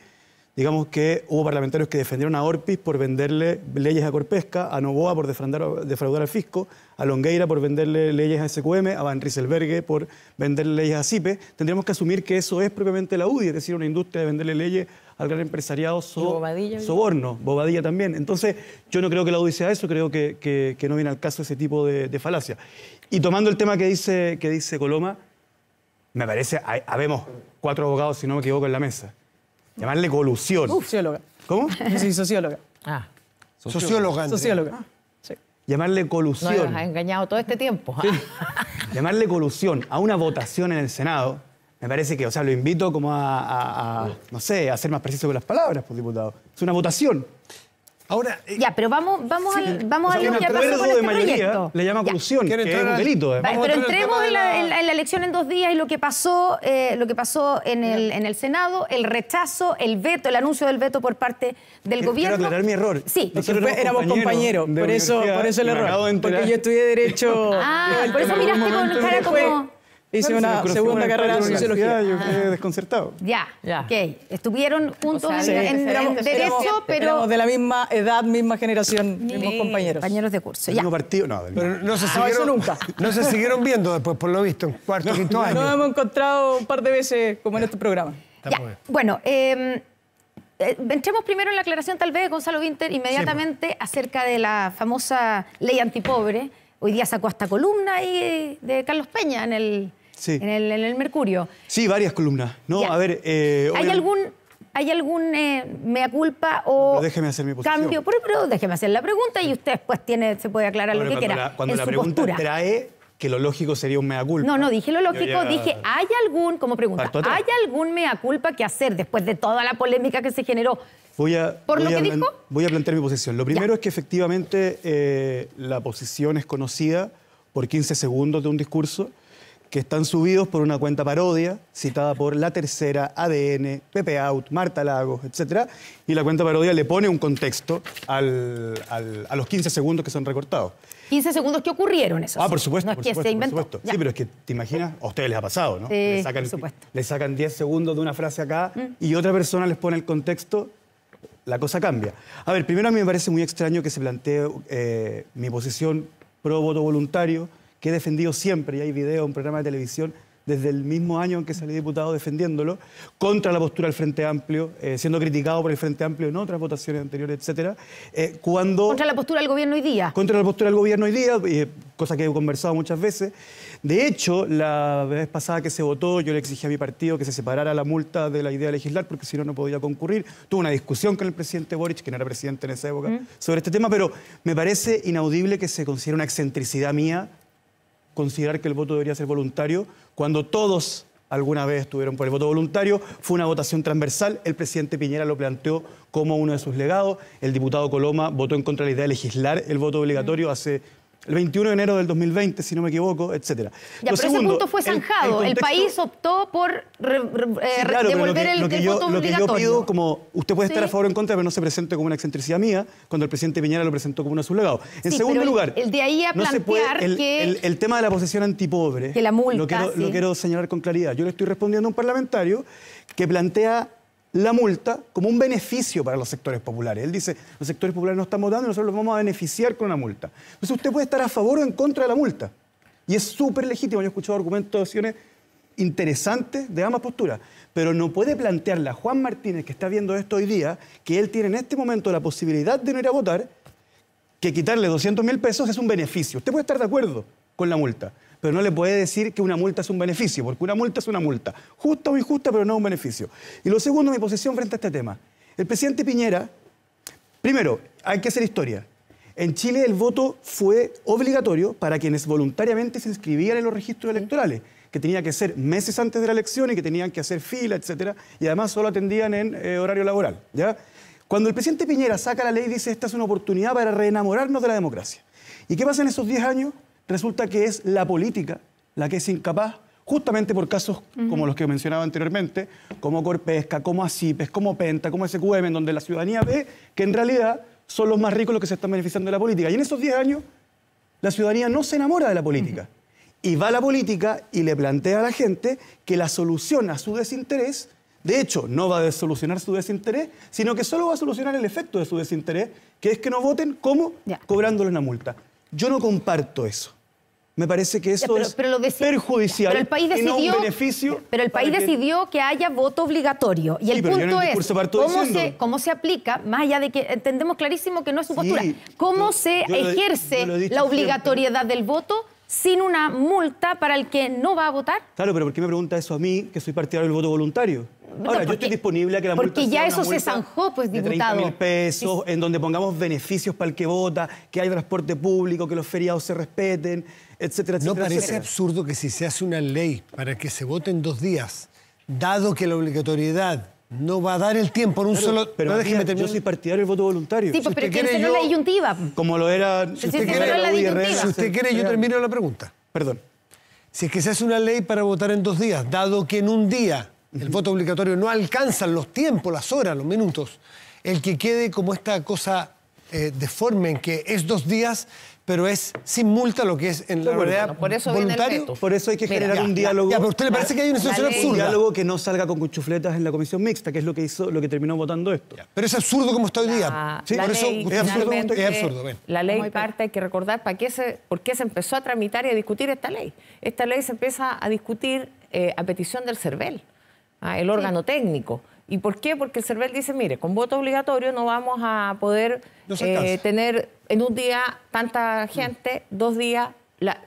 digamos que hubo parlamentarios que defendieron a Orpiz por venderle leyes a Corpesca, a Noboa por defraudar al fisco, a Longueira por venderle leyes a SQM, a Van Rieselberghe por venderle leyes a CIPE. Tendríamos que asumir que eso es propiamente la UDI, es decir, una industria de venderle leyes al gran empresariado soborno, Bobadilla también. Entonces, yo no creo que la UDI sea eso, creo que no viene al caso ese tipo de falacia. Y tomando el tema que dice Coloma, me parece, habemos 4 abogados, si no me equivoco, en la mesa. Llamarle colusión. Socióloga. ¿Cómo? Sí, socióloga. Socióloga. Andrea. Socióloga. Sí. Llamarle No colusión. nos ha engañado todo este tiempo. Llamarle colusión a una votación en el Senado, me parece que, o sea, lo invito como no sé, a ser más preciso con las palabras, pues, diputado. Es una votación. Ahora, Ya, pero vamos a lo un que pasó acuerdo con de este mayoría proyecto. le llama Ya. colusión, que es un delito. Pero Vamos a entrar en el entremos tema de en la elección en 2 días y lo que pasó en el Senado, el rechazo, el veto, el anuncio del veto por parte del Quiero gobierno. aclarar mi error. Sí. Nosotros Éramos compañeros, de por eso universidad, el y me acabo de error. enterar. Porque yo estudié Derecho. Por eso miraste con cara como... Hice una segunda carrera en Sociología. Yo quedé desconcertado. Ya, ok. Estuvieron juntos O sea, en Derecho, pero... Éramos de la misma edad, misma generación, mismos compañeros. Compañeros de curso, ¿El ya. mismo partido? No, pero no se eso siguieron, nunca. no se siguieron viendo después, por lo visto, en cuarto, quinto año. Nos hemos encontrado un par de veces como en este programa. Ya, bueno, entremos primero en la aclaración tal vez de Gonzalo Winter inmediatamente acerca de la famosa ley antipobre. Hoy día sacó hasta columna ahí de Carlos Peña en el Mercurio. Sí, varias columnas. No, Ya. a ver... ¿Hay algún mea culpa o Pero déjeme hacer mi posición. cambio? Pero déjeme hacer la pregunta y usted después se puede aclarar lo que quiera Cuando en la su pregunta postura. trae que lo lógico sería un mea culpa. No, dije lo lógico, Yo ya dije, ¿hay algún, como pregunta, parto atrás. ¿hay algún mea culpa que hacer después de toda la polémica que se generó? ¿Por lo que dijo? Voy a plantear mi posición. Lo primero es que efectivamente la posición es conocida por 15 segundos de un discurso que están subidos por una cuenta parodia citada por La Tercera, ADN, Pepe Out, Marta Lagos, etc. Y la cuenta parodia le pone un contexto a los 15 segundos que son recortados. 15 segundos que ocurrieron, eso. Por supuesto, no es por que supuesto, se inventó. por supuesto. Ya. Sí, pero es que te imaginas, a ustedes les ha pasado, ¿no? Sí, por supuesto. Le sacan 10 segundos de una frase acá y otra persona les pone el contexto, la cosa cambia. A ver, primero a mí me parece muy extraño que se plantee mi posición pro voto voluntario, que he defendido siempre, y hay video en programa de televisión desde el mismo año en que salí diputado defendiéndolo, contra la postura del Frente Amplio, siendo criticado por el Frente Amplio en otras votaciones anteriores, etcétera. Contra la postura del gobierno hoy día. Contra la postura del gobierno hoy día, cosa que he conversado muchas veces. De hecho, la vez pasada que se votó, yo le exigí a mi partido que se separara la multa de la idea de legislar, porque si no, no podía concurrir. Tuve una discusión con el presidente Boric, que no era presidente en esa época, sobre este tema, pero me parece inaudible que se considere una excentricidad mía considerar que el voto debería ser voluntario, cuando todos alguna vez estuvieron por el voto voluntario. Fue una votación transversal, el presidente Piñera lo planteó como uno de sus legados, el diputado Coloma votó en contra de la idea de legislar el voto obligatorio hace el 21 de enero del 2020, si no me equivoco, etcétera. Ya, pero ese punto fue zanjado. El país optó por devolver el voto obligatorio. Lo que yo pido, como usted puede estar a favor o en contra, pero no se presente como una excentricidad mía, cuando el presidente Piñera lo presentó como uno de sus legados. En segundo lugar, el de ahí a no se puede, plantear que... el tema de la posesión antipobre, que la multa, lo quiero señalar con claridad. Yo le estoy respondiendo a un parlamentario que plantea la multa como un beneficio para los sectores populares. Él dice, los sectores populares no están votando y nosotros los vamos a beneficiar con una multa. Entonces usted puede estar a favor o en contra de la multa. Y es súper legítimo. Yo he escuchado argumentaciones interesantes de ambas posturas. Pero no puede plantearle a Juan Martínez, que está viendo esto hoy día, que él tiene en este momento la posibilidad de no ir a votar, que quitarle 200.000 pesos es un beneficio. Usted puede estar de acuerdo con la multa, pero no le puede decir que una multa es un beneficio, porque una multa es una multa, justa o injusta, pero no un beneficio. Y lo segundo, mi posición frente a este tema. El presidente Piñera, primero, hay que hacer historia. En Chile el voto fue obligatorio para quienes voluntariamente se inscribían en los registros electorales, que tenía que ser meses antes de la elección y que tenían que hacer fila, etcétera, y además solo atendían en horario laboral, ¿ya? Cuando el presidente Piñera saca la ley y dice esta es una oportunidad para reenamorarnos de la democracia. ¿Y qué pasa en esos 10 años? Resulta que es la política la que es incapaz, justamente por casos como los que mencionaba anteriormente, como Corpesca, como ACIPES, como Penta, como SQM, en donde la ciudadanía ve que en realidad son los más ricos los que se están beneficiando de la política. Y en esos 10 años la ciudadanía no se enamora de la política. Y va a la política y le plantea a la gente que la solución a su desinterés, de hecho, no va a solucionar su desinterés, sino que solo va a solucionar el efecto de su desinterés, que es que no voten, ¿cómo? Cobrándole una multa. Yo no comparto eso. Me parece que eso es perjudicial y no un beneficio. Pero el país decidió que haya voto obligatorio. Y el punto es cómo se aplica, más allá de que entendemos clarísimo que no es su postura, cómo se ejerce la obligatoriedad del voto sin una multa para el que no va a votar? Claro, pero ¿por qué me pregunta eso a mí, que soy partidario del voto voluntario? Ahora, yo estoy disponible a que la multa porque ya sea eso una se multa zanjó, pues, de diputado. 30.000 pesos, en donde pongamos beneficios para el que vota, que haya transporte público, que los feriados se respeten, etcétera, ¿No etcétera. parece etcétera. absurdo que si se hace una ley para que se vote en 2 días, dado que la obligatoriedad no va a dar el tiempo en un solo... Pero no, déjeme yo terminar. soy partidario del voto voluntario. Sí, pues, pero usted que quiere, no es la yo- disyuntiva. Como lo era... Si usted quiere, la Udi disyuntiva. Herrera, Si usted quiere, yo termino la pregunta. Perdón. Si es que se hace una ley para votar en 2 días, dado que en un día el voto obligatorio no alcanza los tiempos, las horas, los minutos, el que quede como esta cosa deforme en que es 2 días, pero es sin multa lo que es en la Bueno, verdad por eso viene el voluntario. veto. Por eso hay que Mira, generar ya, un diálogo. Ya, pero ¿a usted le parece que hay una situación la ley- Un absurda? diálogo que no salga con cuchufletas en la comisión mixta, que es lo que hizo, lo que terminó votando esto. Pero es absurdo como está hoy día. La Por eso ley, es absurdo. finalmente, Es absurdo, ven. La ley parte, hay que recordar por qué se empezó a tramitar y a discutir esta ley. Esta ley se empieza a discutir a petición del CERVEL, el órgano técnico. ¿Y por qué? Porque el CERVEL dice, mire, con voto obligatorio no vamos a poder No se alcanza. tener en un día tanta gente, 2 días.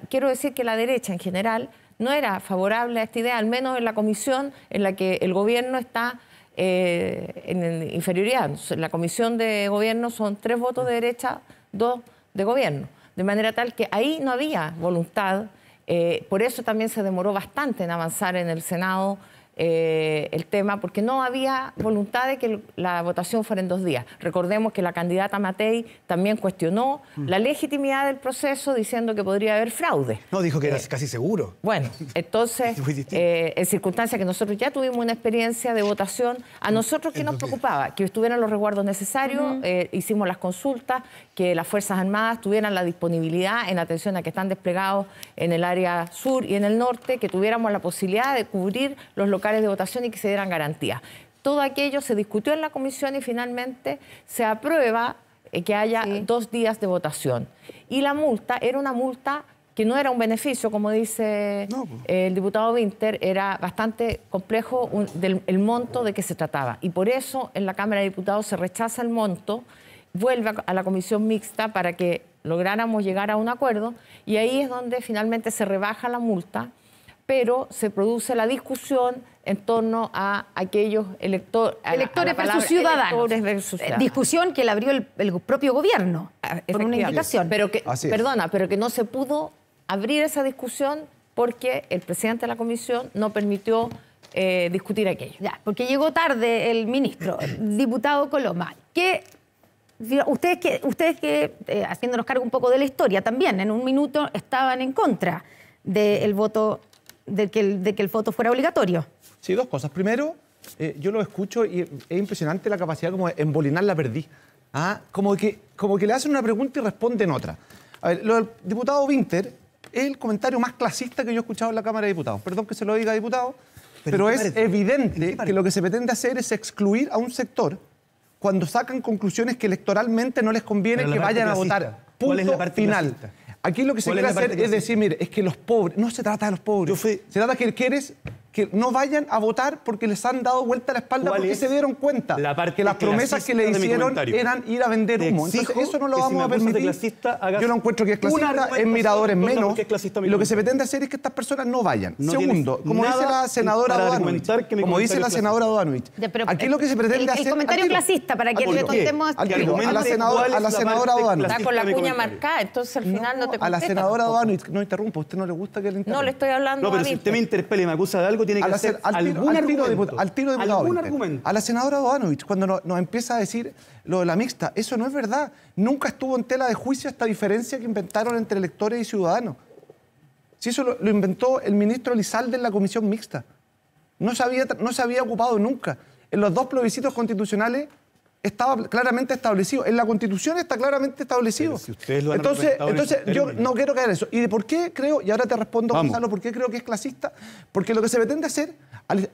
Quiero decir que la derecha en general no era favorable a esta idea, al menos en la comisión en la que el gobierno está en inferioridad. La comisión de gobierno son 3 votos de derecha, 2 de gobierno. De manera tal que ahí no había voluntad. Por eso también se demoró bastante en avanzar en el Senado el tema, porque no había voluntad de que la votación fuera en 2 días. Recordemos que la candidata Matei también cuestionó la legitimidad del proceso diciendo que podría haber fraude. No, dijo que era casi seguro. Bueno, entonces, Muy distinto. en circunstancias que nosotros ya tuvimos una experiencia de votación, a nosotros ¿qué nos preocupaba? Que estuvieran los resguardos necesarios, hicimos las consultas, que las Fuerzas Armadas tuvieran la disponibilidad en atención a que están desplegados en el área sur y en el norte, que tuviéramos la posibilidad de cubrir los locales de votación y que se dieran garantías. Todo aquello se discutió en la comisión y finalmente se aprueba que haya 2 días de votación. Y la multa era una multa que no era un beneficio, como dice el diputado Winter, era bastante complejo el monto de que se trataba. Y por eso en la Cámara de Diputados se rechaza el monto, vuelve a la comisión mixta para que lográramos llegar a un acuerdo y ahí es donde finalmente se rebaja la multa, pero se produce la discusión en torno a aquellos electores versus ciudadanos. Discusión que la abrió el propio gobierno por una indicación. Pero que, Así es. perdona, pero que no se pudo abrir esa discusión porque el presidente de la comisión no permitió discutir aquello. Ya, porque llegó tarde el ministro, el diputado Coloma. Ustedes que haciéndonos cargo un poco de la historia también, en un minuto estaban en contra del voto, de que el voto fuera obligatorio. Sí, 2 cosas. Primero, yo lo escucho y es impresionante la capacidad como de embolinar la perdiz. Como que le hacen una pregunta y responden otra. A ver, lo del diputado Winter es el comentario más clasista que yo he escuchado en la Cámara de Diputados. Perdón que se lo diga, diputado, pero es evidente que lo que se pretende hacer es excluir a un sector cuando sacan conclusiones que electoralmente no les conviene que vayan a votar. ¿Cuál es la Punto parte final. clasista? Aquí lo que se ¿Cuál quiere es la parte hacer es clasista? decir, mire, es que los pobres, no se trata de los pobres, se trata que quieres que no vayan a votar porque les han dado vuelta a la espalda ¿Cuál porque es se dieron cuenta la parte que las promesas que le clasista de mi hicieron comentario? eran ir a vender Te humo. Entonces, exijo eso no lo que si vamos me a acusas de permitir. clasista, hagas Yo no encuentro que es una clasista, es argumentación miradores contra menos. por qué es clasista mi Y lo que se comentario. pretende hacer es que estas personas no vayan. No Segundo, tienes como dice nada la senadora para Bodanovich, argumentar que mi como dice la comentario es senadora Bodanovich, aquí lo que se pretende hacer... El comentario al tiro. clasista, para que Al le tiro. contemos... Al tiro. argumente A la senadora, cuál a la es la senadora parte Bodanovich. Está con la mi cuña comentario. marcada, entonces al final no te A la contesta senadora tampoco. Bodanovich, no interrumpa, ¿a usted no le gusta que le interrumpa? No, le estoy hablando No, pero a si mí. usted me interpela y me acusa de algo, tiene que hacer algún argumento. Al tiro, diputado algún Winter. argumento. A la senadora Bodanovich, cuando nos empieza a decir lo de la mixta, eso no es verdad. Nunca estuvo en tela de juicio esta diferencia que inventaron entre electores y ciudadanos. Si eso lo inventó el ministro Elizalde en la comisión mixta. No se había ocupado nunca. En los 2 plebiscitos constitucionales estaba claramente establecido. En la Constitución está claramente establecido. Pero si ustedes lo han Entonces argumentado en yo esos términos. no quiero caer en eso. ¿Y de por qué creo, y ahora te respondo, Vamos. Gonzalo, por qué creo que es clasista? Porque lo que se pretende hacer,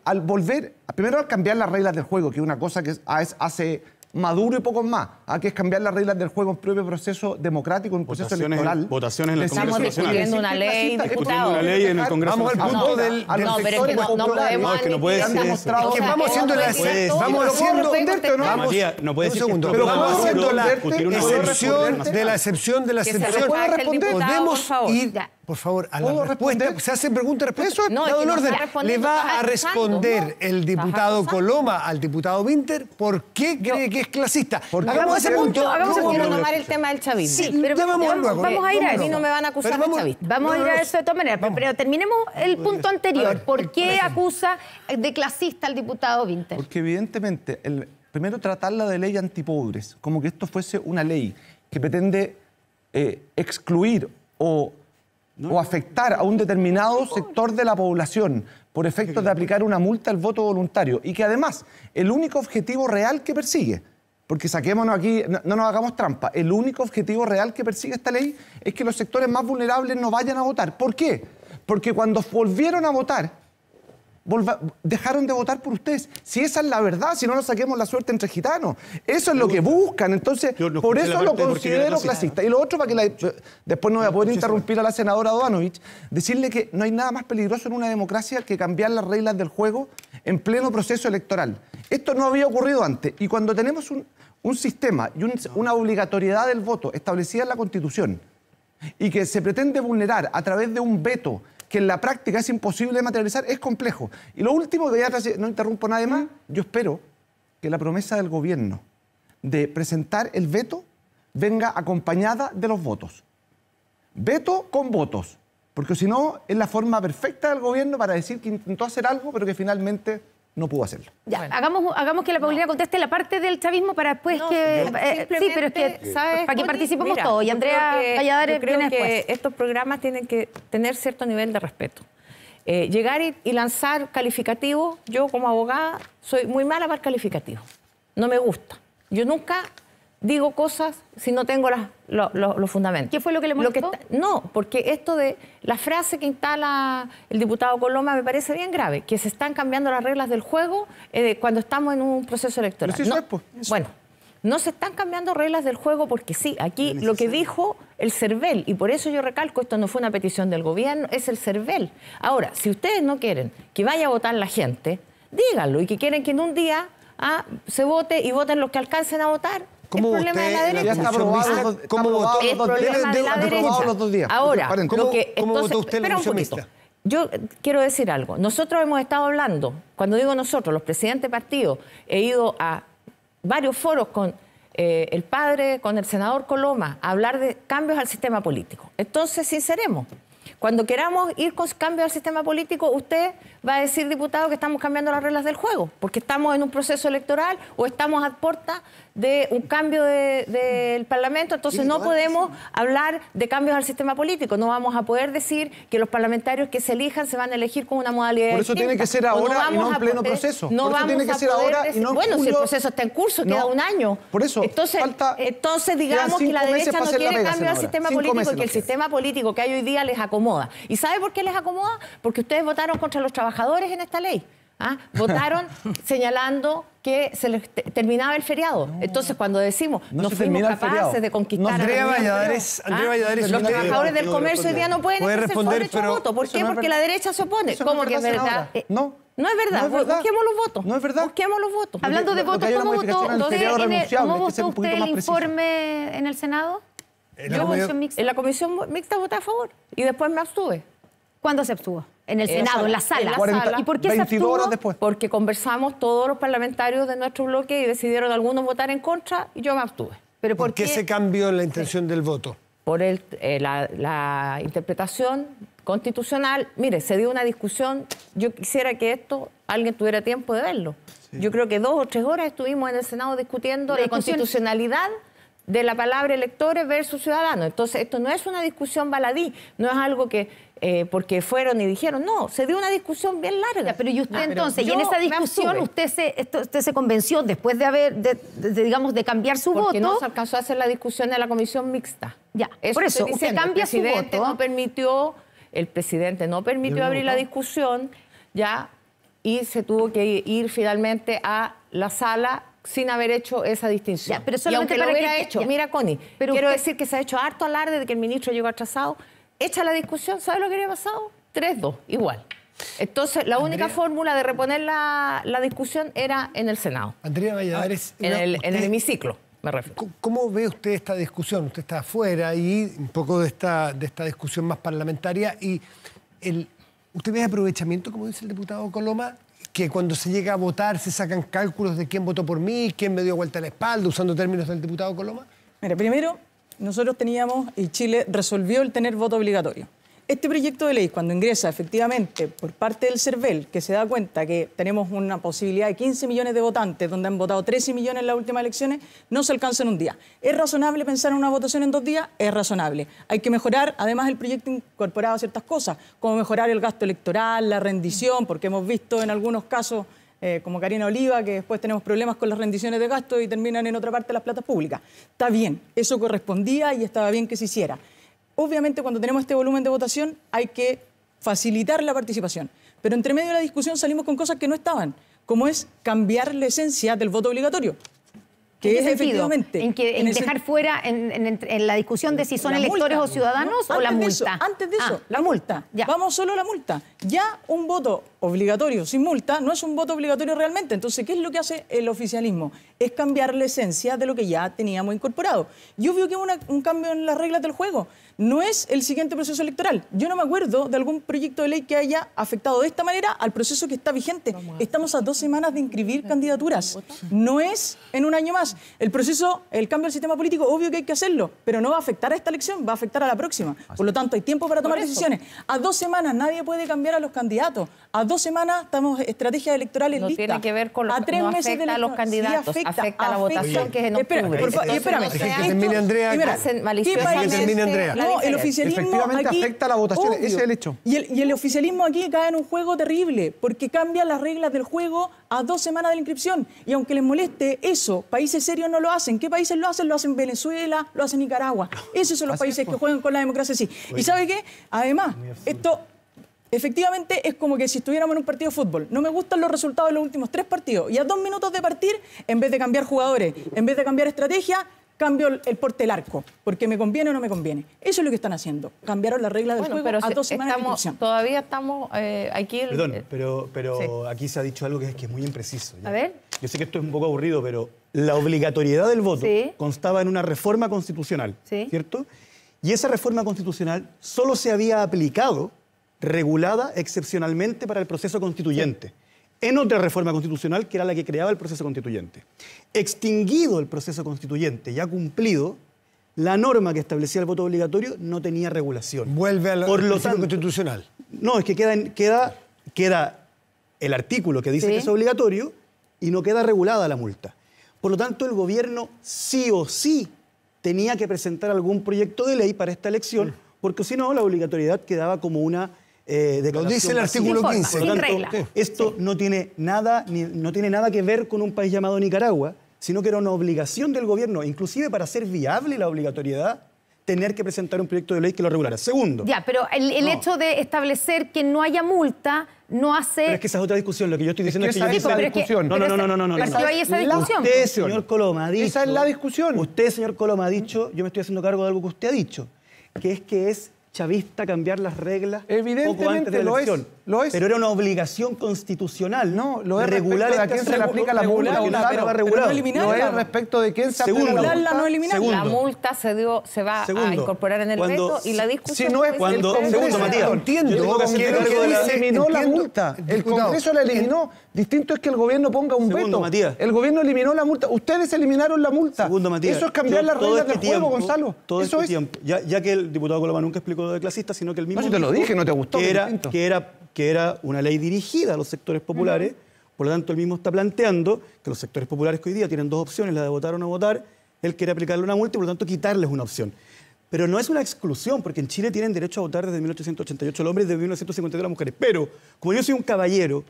al volver, primero al cambiar las reglas del juego, que es una cosa que hace Maduro y pocos más, que es cambiar las reglas del juego en propio proceso democrático, en proceso electoral. Votaciones en el Decir Congreso que- Nacional. discutiendo una ley, Discutiendo una ley en el Congreso Vamos al Nacional. punto No, del a los no, pero es que sectores no populares podemos No, es que no puede admitir- decir eso. Es que vamos haciendo la vamos haciendo Matías, no puede un decir que segundo, es pero propio vamos Maduro haciendo la discutir una ley. excepción de la excepción de la Que se excepción. retracte el diputado, por Podemos favor. ir Ya. Por favor, a la ¿Puedo respuesta. responder? Se hacen preguntas y respuestas. Eso es- No, es Dado que el no orden. está respondiendo, ¿Le va está a responder acusando. el diputado Estás Coloma al diputado Winter por qué cree que es clasista? Hagamos ese punto, hagamos Yo ese quiero punto. tomar el tema del chavismo. Sí, pero ya vamos luego. vamos a ir a A mí eso. no me van a acusar Pero de vamos- chavista. Vamos a ir a eso de todas maneras, pero terminemos el punto anterior. ver, ¿Por qué acusa de clasista al diputado Winter? Porque evidentemente, primero tratarla de ley antipobres, como que esto fuese una ley que pretende excluir o afectar a un determinado sector de la población por efecto de aplicar una multa al voto voluntario y que además el único objetivo real que persigue, porque saquémonos aquí, no nos hagamos trampa, el único objetivo real que persigue esta ley es que los sectores más vulnerables no vayan a votar. ¿Por qué? Porque cuando volvieron a votar, dejaron de votar por ustedes. Si esa es la verdad, si no nos saquemos la suerte entre gitanos. Eso es lo que buscan. Entonces, por eso lo considero clasista. Y lo otro, para que después no voy a poder interrumpir a la senadora Doanovich, decirle que no hay nada más peligroso en una democracia que cambiar las reglas del juego en pleno proceso electoral. Esto no había ocurrido antes. Y cuando tenemos un sistema y una obligatoriedad del voto establecida en la Constitución y que se pretende vulnerar a través de un veto que en la práctica es imposible de materializar, es complejo. Y lo último, que ya no interrumpo nada más, yo espero que la promesa del gobierno de presentar el veto venga acompañada de los votos. Veto con votos, porque si no, es la forma perfecta del gobierno para decir que intentó hacer algo, pero que finalmente no pudo hacerlo. Ya, hagamos que la Paulina conteste la parte del chavismo para después que... sí, pero es que, ¿sabes, para que Connie? participemos Mira, todos. Y yo Andrea creo que- Valladares yo creo viene que después. estos programas tienen que tener cierto nivel de respeto. Llegar y lanzar calificativos, yo como abogada soy muy mala para el calificativo. No me gusta. Yo nunca digo cosas si no tengo los fundamentos. ¿Qué fue lo que le molestó? No, porque esto de la frase que instala el diputado Coloma me parece bien grave, que se están cambiando las reglas del juego cuando estamos en un proceso electoral. Pero sí, No, eso es, pues. bueno, no se están cambiando reglas del juego porque sí, aquí lo que dijo el CERVEL, y por eso yo recalco, esto no fue una petición del gobierno, es el CERVEL. Ahora, si ustedes no quieren que vaya a votar la gente, díganlo, y que quieren que en un día se vote y voten los que alcancen a votar. ¿Cómo el problema de la usted, derecha. Ya está aprobado, ¿Cómo votó? El problema de la derecha. los 2 días. Ahora, ¿Cómo lo que, votó entonces, usted la espera un moción poquito. mixta? Yo quiero decir algo. Nosotros hemos estado hablando, cuando digo nosotros, los presidentes de partidos, he ido a varios foros con el padre, con el senador Coloma, a hablar de cambios al sistema político. Entonces, sinceremos. Cuando queramos ir con cambios al sistema político, usted va a decir, diputado, que estamos cambiando las reglas del juego, porque estamos en un proceso electoral o estamos a puerta de un cambio del Parlamento, entonces no podemos hablar de cambios al sistema político, no vamos a poder decir que los parlamentarios que se elijan se van a elegir con una modalidad Por eso distinta. tiene que ser O ahora y no en vamos a pleno poder- proceso. No Por eso vamos tiene que a ser poder ahora y decir, no en bueno, si el julio. proceso está en curso, No, queda un año. por eso, Entonces quedan digamos que la 5 meses derecha para no hacer la quiere pega, cambio al senadora. sistema 5 político meses y que el nos quedan. sistema político que hay hoy día les acomoda. ¿Y sabe por qué les acomoda? Porque ustedes votaron contra los trabajadores en esta ley. Votaron señalando que se les terminaba el feriado. Entonces, cuando decimos no se fuimos termina el capaces feriado. de conquistar Andrea a los Valladares, Andrea Valladares, los usted- trabajadores del comercio hoy día no pueden Puede ejercer su responder, derecho a pero voto. ¿Por eso qué? no es Porque verdad. la derecha se opone. Eso no ¿Cómo es que es verdad, verdad? senadora. No. No es verdad. No es verdad. Busquemos los votos. No es verdad. Busquemos los votos. Hablando de Lo que votos, hay una ¿cómo modificación votó al usted, feriado renunciable, ¿cómo hay que ser votó un poquito usted el más preciso. informe en el Senado? En la ¿La comisión- comisión mixta? En la comisión mixta voté a favor y después me abstuve. ¿Cuándo se abstuvo? En el En la Senado, en la sala. sala. En la 40, sala. ¿Y por qué se 22 abstuvo? horas después. Porque conversamos todos los parlamentarios de nuestro bloque y decidieron algunos votar en contra y yo me abstuve. ¿Pero ¿Por qué se cambió la intención del voto? Por la interpretación constitucional. Mire, se dio una discusión. Yo quisiera que alguien tuviera tiempo de verlo. Yo creo que 2 o 3 horas estuvimos en el Senado discutiendo La la discusión- constitucionalidad de la palabra electores versus ciudadanos. Entonces, esto no es una discusión baladí, no es algo que porque fueron y dijeron, no, se dio una discusión bien larga. Ya, pero ¿y usted Ah, entonces? Y yo en esa me discusión abstuve. usted se convenció después de haber, digamos, de cambiar su Porque voto. no se alcanzó a hacer la discusión en la comisión mixta. Ya, por eso, estoy usted diciendo. cambia su El presidente voto. el presidente no permitió abrir la discusión, ya, y se tuvo que ir finalmente a la sala sin haber hecho esa distinción. Ya, pero y solamente aunque lo para hubiera que- hecho, ya. mira, Connie, Pero quiero usted- decir que se ha hecho harto alarde de que el ministro llegó atrasado. Echa la discusión, ¿sabe lo que habría pasado? 3-2, igual. Entonces, la única fórmula de reponer la discusión era en el Senado. Andrea Valladares. En el usted- hemiciclo. me refiero. ¿Cómo ve usted esta discusión? Usted está afuera y un poco de esta discusión más parlamentaria. Y ¿usted ve aprovechamiento, como dice el diputado Coloma, que cuando se llega a votar se sacan cálculos de quién votó por mí, quién me dio vuelta a la espalda, usando términos del diputado Coloma? Mira, primero, nosotros teníamos, y Chile resolvió el tener voto obligatorio. Este proyecto de ley, cuando ingresa efectivamente por parte del CERVEL, que se da cuenta que tenemos una posibilidad de 15 millones de votantes, donde han votado 13 millones en las últimas elecciones, no se alcanza en un día. ¿Es razonable pensar en una votación en 2 días? Es razonable. Hay que mejorar, además el proyecto incorporaba ciertas cosas, como mejorar el gasto electoral, la rendición, porque hemos visto en algunos casos, como Karina Oliva, que después tenemos problemas con las rendiciones de gasto y terminan en otra parte de las platas públicas. Está bien, eso correspondía y estaba bien que se hiciera. Obviamente, cuando tenemos este volumen de votación, hay que facilitar la participación. Pero entre medio de la discusión salimos con cosas que no estaban, como es cambiar la esencia del voto obligatorio. Que es efectivamente... ¿En dejar fuera en la discusión de si son electores o ciudadanos o la multa? Antes de eso, la multa. Vamos solo a la multa. Ya un voto obligatorio sin multa no es un voto obligatorio realmente. Entonces, ¿qué es lo que hace el oficialismo? Es cambiar la esencia de lo que ya teníamos incorporado. Yo veo que es un cambio en las reglas del juego. No es el siguiente proceso electoral. Yo no me acuerdo de algún proyecto de ley que haya afectado de esta manera al proceso que está vigente. Estamos a 2 semanas de inscribir candidaturas. No es en un año más. El proceso, el cambio del sistema político, obvio que hay que hacerlo, pero no va a afectar a esta elección, va a afectar a la próxima. Por lo tanto, hay tiempo para tomar decisiones. A 2 semanas nadie puede cambiar a los candidatos. A 2 semanas estamos estrategias electorales listas. No tiene que ver con lo a 3 no meses afecta a los candidatos, sí, afecta a la votación que es en octubre. Espérame. Que termine Andrea. Que termine Andrea. No, el oficialismo efectivamente aquí, afecta a la votación, obvio. ese es el hecho. Y el oficialismo aquí cae en un juego terrible, porque cambia las reglas del juego a 2 semanas de la inscripción. Y aunque les moleste eso, países serios no lo hacen. ¿Qué países lo hacen? Lo hacen Venezuela, lo hacen Nicaragua. Esos son los países que juegan con la democracia así. ¿Y sabe qué? Además, esto... Efectivamente, es como que si estuviéramos en un partido de fútbol. No me gustan los resultados de los últimos 3 partidos. Y a 2 minutos de partir, en vez de cambiar jugadores, en vez de cambiar estrategia, cambio el porte del arco. Porque me conviene o no me conviene. Eso es lo que están haciendo. Cambiaron las reglas del juego pero a 2 semanas de inscripción. Todavía estamos aquí... Perdón, pero aquí se ha dicho algo que es muy impreciso. ¿ya? A ver. Yo sé que esto es un poco aburrido, pero la obligatoriedad del voto constaba en una reforma constitucional, ¿cierto? Y esa reforma constitucional solo se había aplicado regulada excepcionalmente para el proceso constituyente, en otra reforma constitucional que era la que creaba el proceso constituyente. Extinguido el proceso constituyente, ya cumplido, la norma que establecía el voto obligatorio no tenía regulación. Vuelve al principio constitucional. No, es que queda el artículo que dice que es obligatorio y no queda regulada la multa. Por lo tanto, el gobierno sí o sí tenía que presentar algún proyecto de ley para esta elección, porque si no, la obligatoriedad quedaba como una declaración. Lo dice el artículo 15. Por lo tanto, esto no tiene nada que ver con un país llamado Nicaragua, sino que era una obligación del gobierno, inclusive para hacer viable la obligatoriedad, tener que presentar un proyecto de ley que lo regulara. Segundo. Ya, pero el hecho de establecer que no haya multa no hace... Pero es que esa es otra discusión. Lo que yo estoy diciendo es que... esa es la discusión. No. Hay esa discusión. Usted, señor Coloma, ha dicho... Esa es la discusión. Usted, señor Coloma, ha dicho... Yo me estoy haciendo cargo de algo que usted ha dicho, que es chavista cambiar las reglas poco antes de la elección. Lo es. Pero era una obligación constitucional. No, lo es regular respecto de a quién se le aplica la multa. Lo es respecto de quién se aplica la multa. No eliminarla. La multa se va a incorporar en el veto y la discusión... Si no es cuando... Segundo, Matías. Entiendo. Eliminó la multa. El Congreso la eliminó. Distinto es que el gobierno ponga un veto. Matías. El gobierno eliminó la multa. Ustedes eliminaron la multa. Segundo, Matías. Eso es cambiar las reglas del juego, Gonzalo. Todo este tiempo. Ya que el diputado Coloma nunca explicó lo de clasista, sino que el mismo... No, yo te lo dije, no te gustó. Que era una ley dirigida a los sectores populares. Por lo tanto, él mismo está planteando que los sectores populares que hoy día tienen 2 opciones, la de votar o no votar. Él quiere aplicarle una multa y, por lo tanto, quitarles una opción. Pero no es una exclusión, porque en Chile tienen derecho a votar desde 1888 los hombres y desde 1952 las mujeres. Pero, como yo soy un caballero,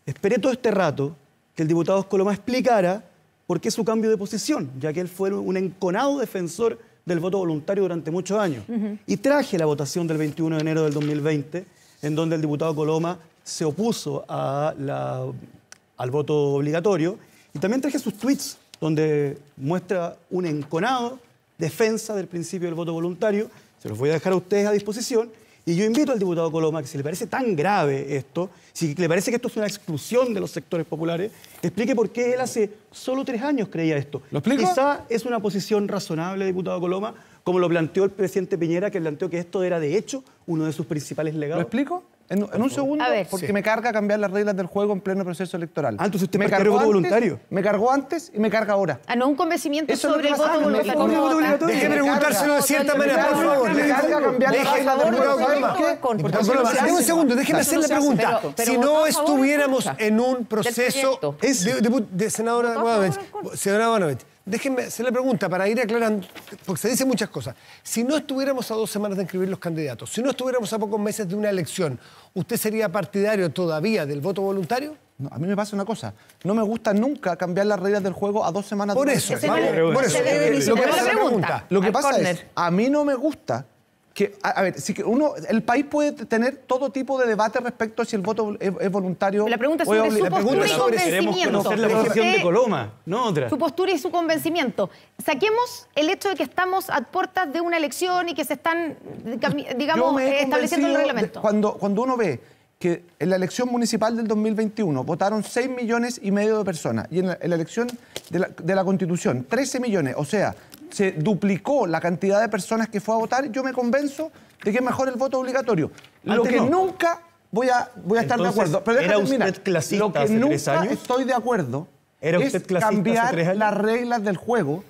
esperé todo este rato que el diputado Coloma explicara por qué su cambio de posición, ya que él fue un enconado defensor del voto voluntario durante muchos años. Y traje la votación del 21 de enero del 2020, en donde el diputado Coloma se opuso al voto obligatorio, y también traje sus tweets, donde muestra un enconado defensa del principio del voto voluntario. Se los voy a dejar a ustedes a disposición, Y yo invito al diputado Coloma que si le parece tan grave esto, si le parece que esto es una exclusión de los sectores populares, explique por qué él hace solo 3 años creía esto. ¿Lo explico? Quizá es una posición razonable, diputado Coloma, como lo planteó el presidente Piñera, que planteó que esto era de hecho uno de sus principales legados. ¿Lo explico? En un segundo, A ver. porque me carga cambiar las reglas del juego en pleno proceso electoral. Ah, entonces usted me partió de voto antes, voluntario. Me cargó antes y me carga ahora. Ah, no, un convencimiento Eso es sobre lo el que voto pasa, voluntario. ¿Cómo voto obligatorio? Deje preguntárselo de cierta manera, por favor. Me carga cambiar las Deje- reglas del juego. ¿Saben Coloma, qué? Diputado Coloma, dame un segundo, déjeme hacer la pregunta. pero Si votó no a favor o en estuviéramos contra en un proceso proyecto. de senadora Bonanovich, senadora Bonanovich, déjenme hacer la pregunta para ir aclarando, porque se dicen muchas cosas. Si no estuviéramos a 2 semanas de inscribir los candidatos, si no estuviéramos a pocos meses de una elección, ¿usted sería partidario todavía del voto voluntario? No, a mí me pasa una cosa. No me gusta nunca cambiar las reglas del juego a 2 semanas Por de eso, elección. por eso. Lo que pasa- pregunta. Lo que Al pasa es, córner. a mí no me gusta que, a ver, si que el país puede tener todo tipo de debate respecto a si el voto es voluntario La pregunta es o es sobre su obligatorio. postura y Queremos convencimiento. conocer la Usted- posición de Coloma, no otra. Su postura y su convencimiento. Saquemos el hecho de que estamos a puertas de una elección y que se están, Yo digamos, me he estableciendo el convencido reglamento. cuando uno ve que en la elección municipal del 2021 votaron 6,5 millones de personas y en la elección de la Constitución 13 millones, o sea, se duplicó la cantidad de personas que fue a votar, yo me convenzo de que es mejor el voto obligatorio. Lo Antes que no. nunca voy a estar de Entonces, acuerdo. Pero ¿era déjame usted terminar. clasista Lo que hace 3 nunca años? estoy de acuerdo ¿Era es usted clasista hace 3 cambiar años? las reglas del juego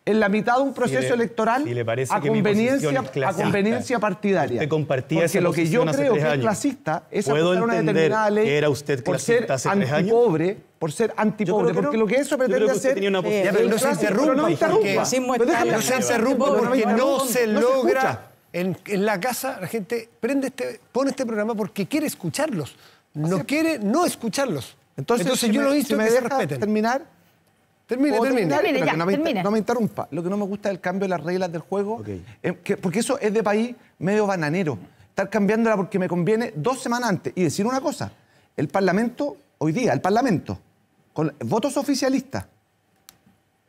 en la mitad de un proceso electoral si le parece a que mi posición conveniencia, es clasista, partidaria. usted compartía Porque esa lo que yo posición hace creo 3 que es años. clasista es ¿Puedo apoyar una entender determinada ley que era usted por ser clasista hace 3 años? antipobre, por ser Yo antipobre, creo que porque no. lo que eso Yo creo pretende que usted hacer tenía una posición. Ya, pero no se clásico, interrumpa, pero no me interrumpa. porque- Pero déjame No se terminar. interrumpa porque no se No logra. escucha. En la casa la gente pone este programa porque quiere escucharlos. No quiere no escucharlos. Entonces yo lo he visto si me que se deja respeten. terminar. Termine. Termine, Pero ya, que termine. no me interrumpa. Lo que no me gusta es el cambio de las reglas del juego, porque eso es de país medio bananero. Estar cambiándola porque me conviene 2 semanas antes. Y decir una cosa, el Parlamento, hoy día, el Parlamento, con votos oficialistas,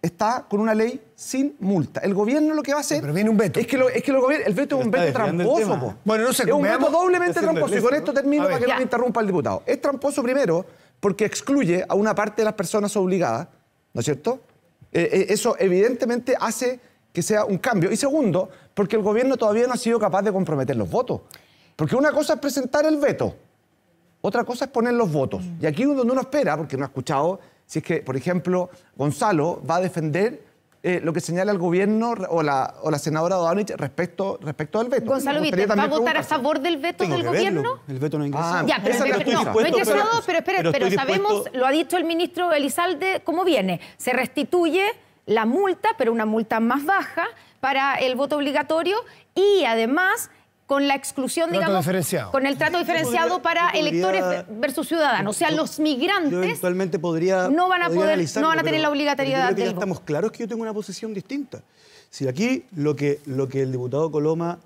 está con una ley sin multa. El gobierno lo que va a hacer... Pero viene un veto. Es que el veto es un está veto desviando el tramposo, tema. po. Bueno, no sé, es un veto veamos. doblemente Está haciendo tramposo. Y el con resto. esto termino A ver. para que no Ya. me interrumpa el diputado. Es tramposo primero porque excluye a una parte de las personas obligadas, ¿no es cierto? Eso evidentemente hace que sea un cambio. Y segundo, porque el gobierno todavía no ha sido capaz de comprometer los votos. Porque una cosa es presentar el veto, otra cosa es poner los votos. Y aquí es donde uno espera, porque no ha escuchado, si es que, por ejemplo, Gonzalo va a defender lo que señala el gobierno o la senadora Bonanovich respecto del veto. Gonzalo Me gustaría Víter, ¿va a también votar a preguntárselo. favor del veto Tengo del que verlo. gobierno? El veto no ingresa. Ah, Ya, pero, esa es la no, excusa. no he ingresado, pero pero estoy sabemos, dispuesto- lo ha dicho el ministro Elizalde, cómo viene. Se restituye la multa, pero una multa más baja para el voto obligatorio y además con la exclusión, Trato digamos, diferenciado. con el trato diferenciado para yo podría- electores versus ciudadanos. O sea, los Yo migrantes eventualmente podría no van a podría poder, analizarlo, no van a tener pero- la obligatoriedad pero yo creo que del ya voto. estamos claros que yo tengo una posición distinta. Si aquí lo que el diputado Coloma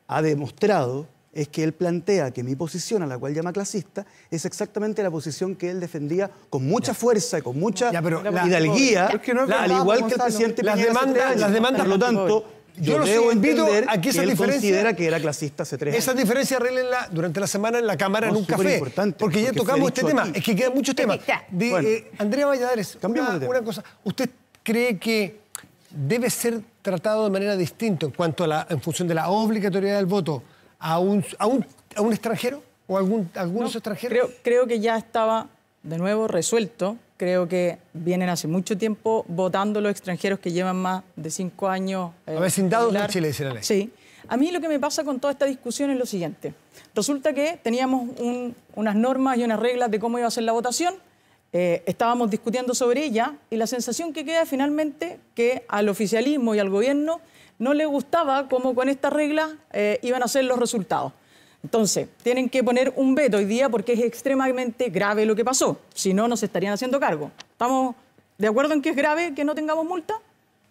ha demostrado es que él plantea que mi posición, a la cual llama clasista, es exactamente la posición que él defendía con mucha fuerza y con mucha Ya, pero la- hidalguía, Es que no es verdad, al igual que el Gonzalo. presidente Las Piñera hace demandas- 3 años. las demandas- Por lo tanto, Yo yo los debo invito entender a que esa él diferencia- considera que era clasista hace 3 años. Esas diferencias arreglenlas durante la semana en la Cámara No, en un café. superimportante, Porque ya porque tocamos fue este dicho tema. aquí. Es que quedan muchos temas. Ya. Bueno. Andrea Valladares, Cambiemos de tema. una cosa. ¿Usted cree que debe ser tratado de manera distinta en función de la obligatoriedad del voto a un extranjero o algunos extranjeros? Creo que ya estaba de nuevo resuelto. Creo que vienen hace mucho tiempo votando los extranjeros que llevan más de 5 años. Avecindados en regular. Chile, dice la ley. Sí. A mí lo que me pasa con toda esta discusión es lo siguiente. Resulta que teníamos unas normas y unas reglas de cómo iba a ser la votación. Estábamos discutiendo sobre ella y la sensación que queda finalmente que al oficialismo y al gobierno no les gustaba cómo con estas reglas iban a ser los resultados. Entonces, tienen que poner un veto hoy día porque es extremadamente grave lo que pasó. Si no, no se estarían haciendo cargo. ¿Estamos de acuerdo en que es grave que no tengamos multa?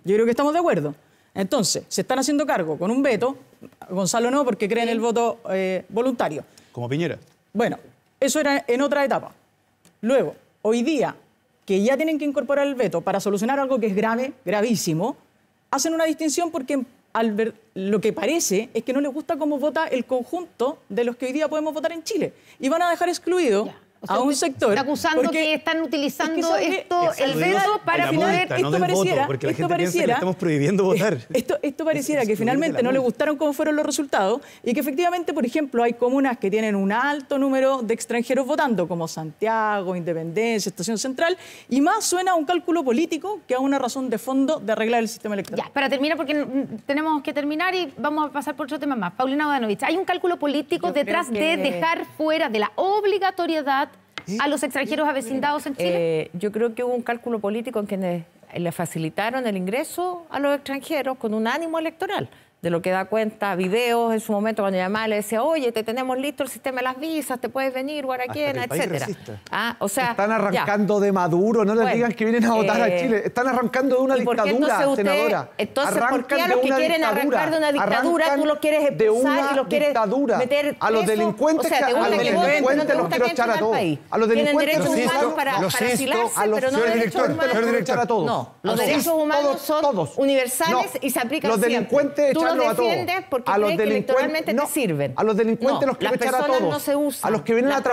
Yo creo que estamos de acuerdo. Entonces, se están haciendo cargo con un veto. Gonzalo no, porque cree en el voto voluntario. Como Piñera. Bueno, eso era en otra etapa. Luego, hoy día, que ya tienen que incorporar el veto para solucionar algo que es grave, gravísimo, hacen una distinción porque lo que parece es que no les gusta cómo vota el conjunto de los que hoy día podemos votar en Chile. Y van a dejar excluido a un sector. Está acusando que están utilizando el veto para poder... Esto pareciera... Porque la gente piensa que le estamos prohibiendo votar. Esto pareciera que finalmente no le gustaron cómo fueron los resultados y que efectivamente, por ejemplo, hay comunas que tienen un alto número de extranjeros votando, como Santiago, Independencia, Estación Central, y más suena a un cálculo político que a una razón de fondo de arreglar el sistema electoral. Ya, para terminar, porque tenemos que terminar y vamos a pasar por otro tema más. Paulina Bodanovich, ¿hay un cálculo político detrás de dejar fuera de la obligatoriedad a los extranjeros avecindados en Chile? Yo creo que hubo un cálculo político en quienes le facilitaron el ingreso a los extranjeros con un ánimo electoral. De lo que da cuenta videos en su momento cuando llamaba le decía, oye, te tenemos listo el sistema de las visas, te puedes venir, Guaraquena, etcétera. O sea, están arrancando de Maduro, no les digan que vienen a votar a Chile. Están arrancando de una dictadura, senadora. Entonces, ¿por qué a los que quieren arrancar de una dictadura tú los quieres expulsar y los quieres meter a los delincuentes, a los delincuentes los quiero echar a todos. A los delincuentes tienen derechos humanos para asilarse, pero no derechos humanos. No, los derechos humanos son universales y se aplican siempre. Los delincuentes lo defiendes porque crees que electoralmente te sirven. A los delincuentes los quiero echar a todos. No se usan. A los que vienen a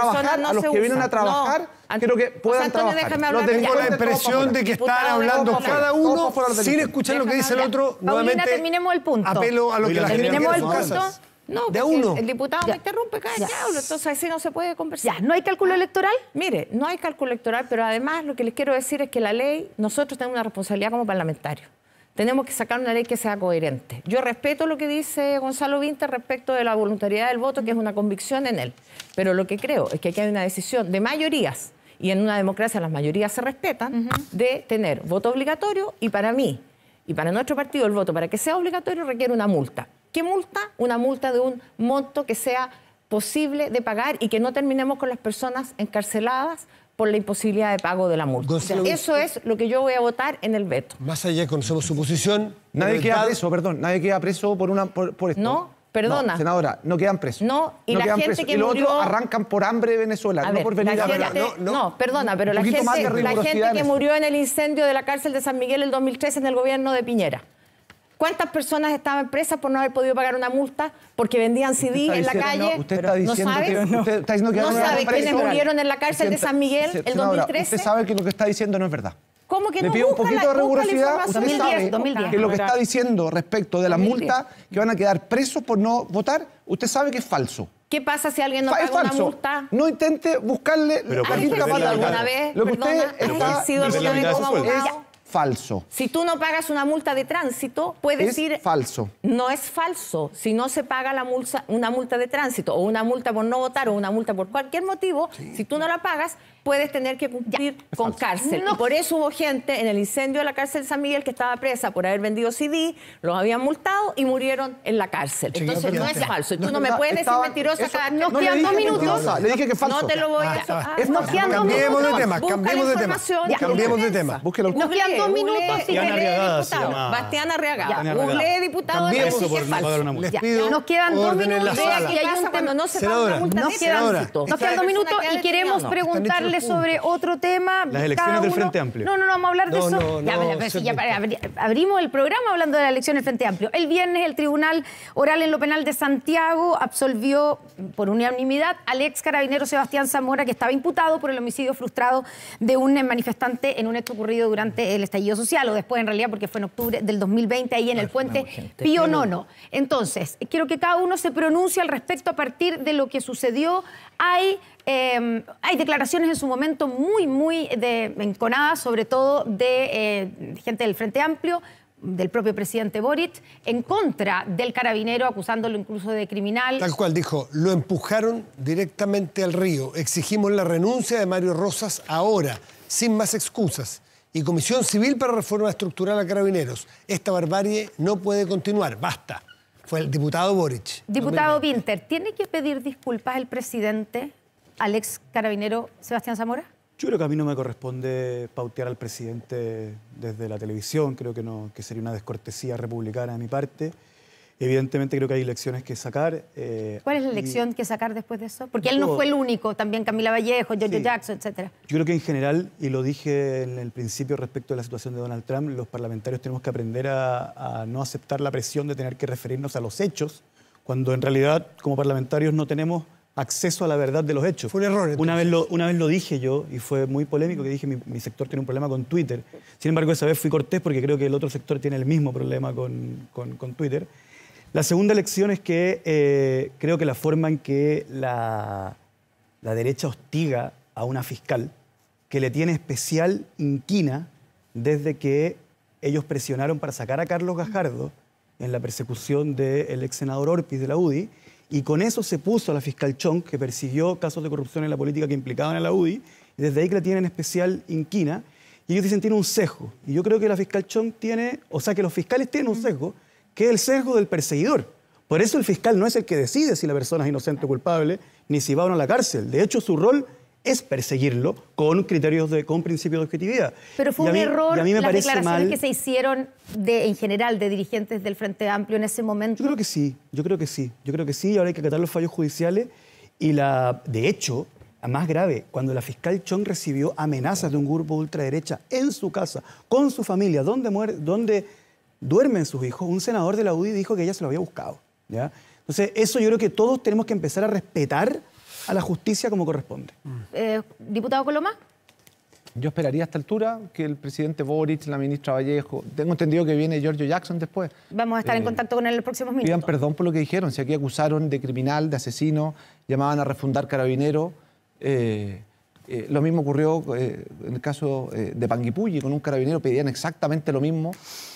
trabajar, quiero que puedan trabajar. Los delincuentes, la impresión de que están hablando cada uno sin escuchar lo que dice el otro. Paulina, terminemos el punto. Apelo a lo que la gente quiere en sus casas. No, de uno. El diputado me interrumpe cada diablo, entonces así no se puede conversar. ¿No hay cálculo electoral? Mire, no hay cálculo electoral, pero además lo que les quiero decir es que la ley, nosotros tenemos una responsabilidad como parlamentarios. Tenemos que sacar una ley que sea coherente. Yo respeto lo que dice Gonzalo Vinter respecto de la voluntariedad del voto, que es una convicción en él. Pero lo que creo es que aquí hay una decisión de mayorías, y en una democracia las mayorías se respetan, de tener voto obligatorio, y para mí, y para nuestro partido, el voto para que sea obligatorio requiere una multa. ¿Qué multa? Una multa de un monto que sea posible de pagar y que no terminemos con las personas encarceladas por la imposibilidad de pago de la multa. Eso es lo que yo voy a votar en el veto. Más allá conocemos su posición. Nadie queda preso, perdón, nadie queda preso por esto. No, perdona. No, senadora, no quedan presos. No, y la gente presos. Que murió... Y los otros arrancan por hambre de Venezuela, no por venir a ver. No, perdona, pero la gente que murió en el incendio de la cárcel de San Miguel el 2013 en el gobierno de Piñera. ¿Cuántas personas estaban presas por no haber podido pagar una multa porque vendían CD en la calle? Usted está diciendo ¿No sabe quiénes murieron en la cárcel de San Miguel el 2013? Usted sabe que lo que está diciendo no es verdad. ¿Cómo que le no? pido un poquito de rigurosidad. Usted 2010, sabe 2010. que lo que está diciendo respecto de las multas que van a quedar presos por no votar, usted sabe que es falso. ¿Qué pasa si alguien no paga una multa? No intente buscarle la quinta pata alguna vez. Lo que usted está sido alguna vez como abogado. Falso. Si tú no pagas una multa de tránsito, puedes ir... Es falso. No es falso. Si no se paga una multa de tránsito o una multa por no votar o una multa por cualquier motivo, si tú no la pagas, puedes tener que cumplir con cárcel. Y por eso hubo gente en el incendio de la cárcel de San Miguel que estaba presa por haber vendido CD, los habían multado y murieron en la cárcel. Entonces no es falso. Y tú no me puedes decir mentirosa cada... Nos quedan 2 minutos. Le dije que es falso. No te lo voy a... Nos quedan 2 minutos. Cambiemos de tema. Cambiemos de tema. Nos quedan 2 minutos. Bastián Arriagada. Google diputado. Les pido nos quedan 2 minutos. ¿Qué pasa cuando no se paga una multa de tránsito? Nos quedan 2 minutos y queremos preguntarle sobre otro tema. Las elecciones del Frente Amplio. No, vamos a hablar de eso. Abrimos el programa hablando de las elecciones del Frente Amplio. El viernes el Tribunal Oral en lo Penal de Santiago absolvió por unanimidad al ex carabinero Sebastián Zamora, que estaba imputado por el homicidio frustrado de un manifestante en un hecho ocurrido durante el estallido social, o después en realidad porque fue en octubre del 2020 ahí en el puente Pío IX. Entonces, quiero que cada uno se pronuncie al respecto a partir de lo que sucedió. Hay declaraciones en su momento muy enconadas, sobre todo de gente del Frente Amplio, del propio presidente Boric, en contra del carabinero, acusándolo incluso de criminal. Tal cual dijo, lo empujaron directamente al río. Exigimos la renuncia de Mario Rosas ahora, sin más excusas. Y Comisión Civil para Reforma Estructural a Carabineros. Esta barbarie no puede continuar, basta. Fue el diputado Boric. Diputado Vinter, ¿tiene que pedir disculpas el presidente al ex carabinero Sebastián Zamora? Yo creo que a mí no me corresponde pautear al presidente desde la televisión. Creo que sería una descortesía republicana de mi parte. Evidentemente creo que hay lecciones que sacar. ¿Cuál es la lección que sacar después de eso? Porque él no fue el único, también Camila Vallejo, Giorgio Jackson, etcétera. Yo creo que en general, y lo dije en el principio respecto a la situación de Donald Trump, los parlamentarios tenemos que aprender a no aceptar la presión de tener que referirnos a los hechos, cuando en realidad como parlamentarios no tenemos acceso a la verdad de los hechos. Fue un error. Una vez lo dije yo, y fue muy polémico, que dije mi sector tiene un problema con Twitter. Sin embargo, esa vez fui cortés porque creo que el otro sector tiene el mismo problema con Twitter. La segunda lección es que creo que la forma en que la derecha hostiga a una fiscal, que le tiene especial inquina desde que ellos presionaron para sacar a Carlos Gajardo en la persecución del ex senador Orpiz de la UDI, y con eso se puso a la fiscal Chong, que persiguió casos de corrupción en la política que implicaban a la UDI, y desde ahí que le tienen especial inquina, y ellos dicen tiene un sesgo. Y yo creo que la fiscal Chong tiene, o sea que los fiscales tienen un sesgo, que es el sesgo del perseguidor. Por eso el fiscal no es el que decide si la persona es inocente o culpable, ni si va o no a la cárcel. De hecho, su rol es perseguirlo con criterios con principios de objetividad. Pero fue un error las declaraciones que se hicieron en general de dirigentes del Frente Amplio en ese momento. Yo creo que sí, y ahora hay que acatar los fallos judiciales. Y de hecho, más grave, cuando la fiscal Chong recibió amenazas de un grupo de ultraderecha en su casa, con su familia, donde duermen sus hijos, un senador de la UDI dijo que ella se lo había buscado, ¿ya? Entonces, eso yo creo que todos tenemos que empezar a respetar a la justicia como corresponde. ¿Diputado Coloma? Yo esperaría a esta altura que el presidente Boric, la ministra Vallejo, tengo entendido que viene Giorgio Jackson después. Vamos a estar en contacto con él en los próximos minutos. Pidan perdón por lo que dijeron. Si aquí acusaron de criminal, de asesino, llamaban a refundar Carabineros. Lo mismo ocurrió en el caso de Panguipulli, con un carabinero pedían exactamente lo mismo.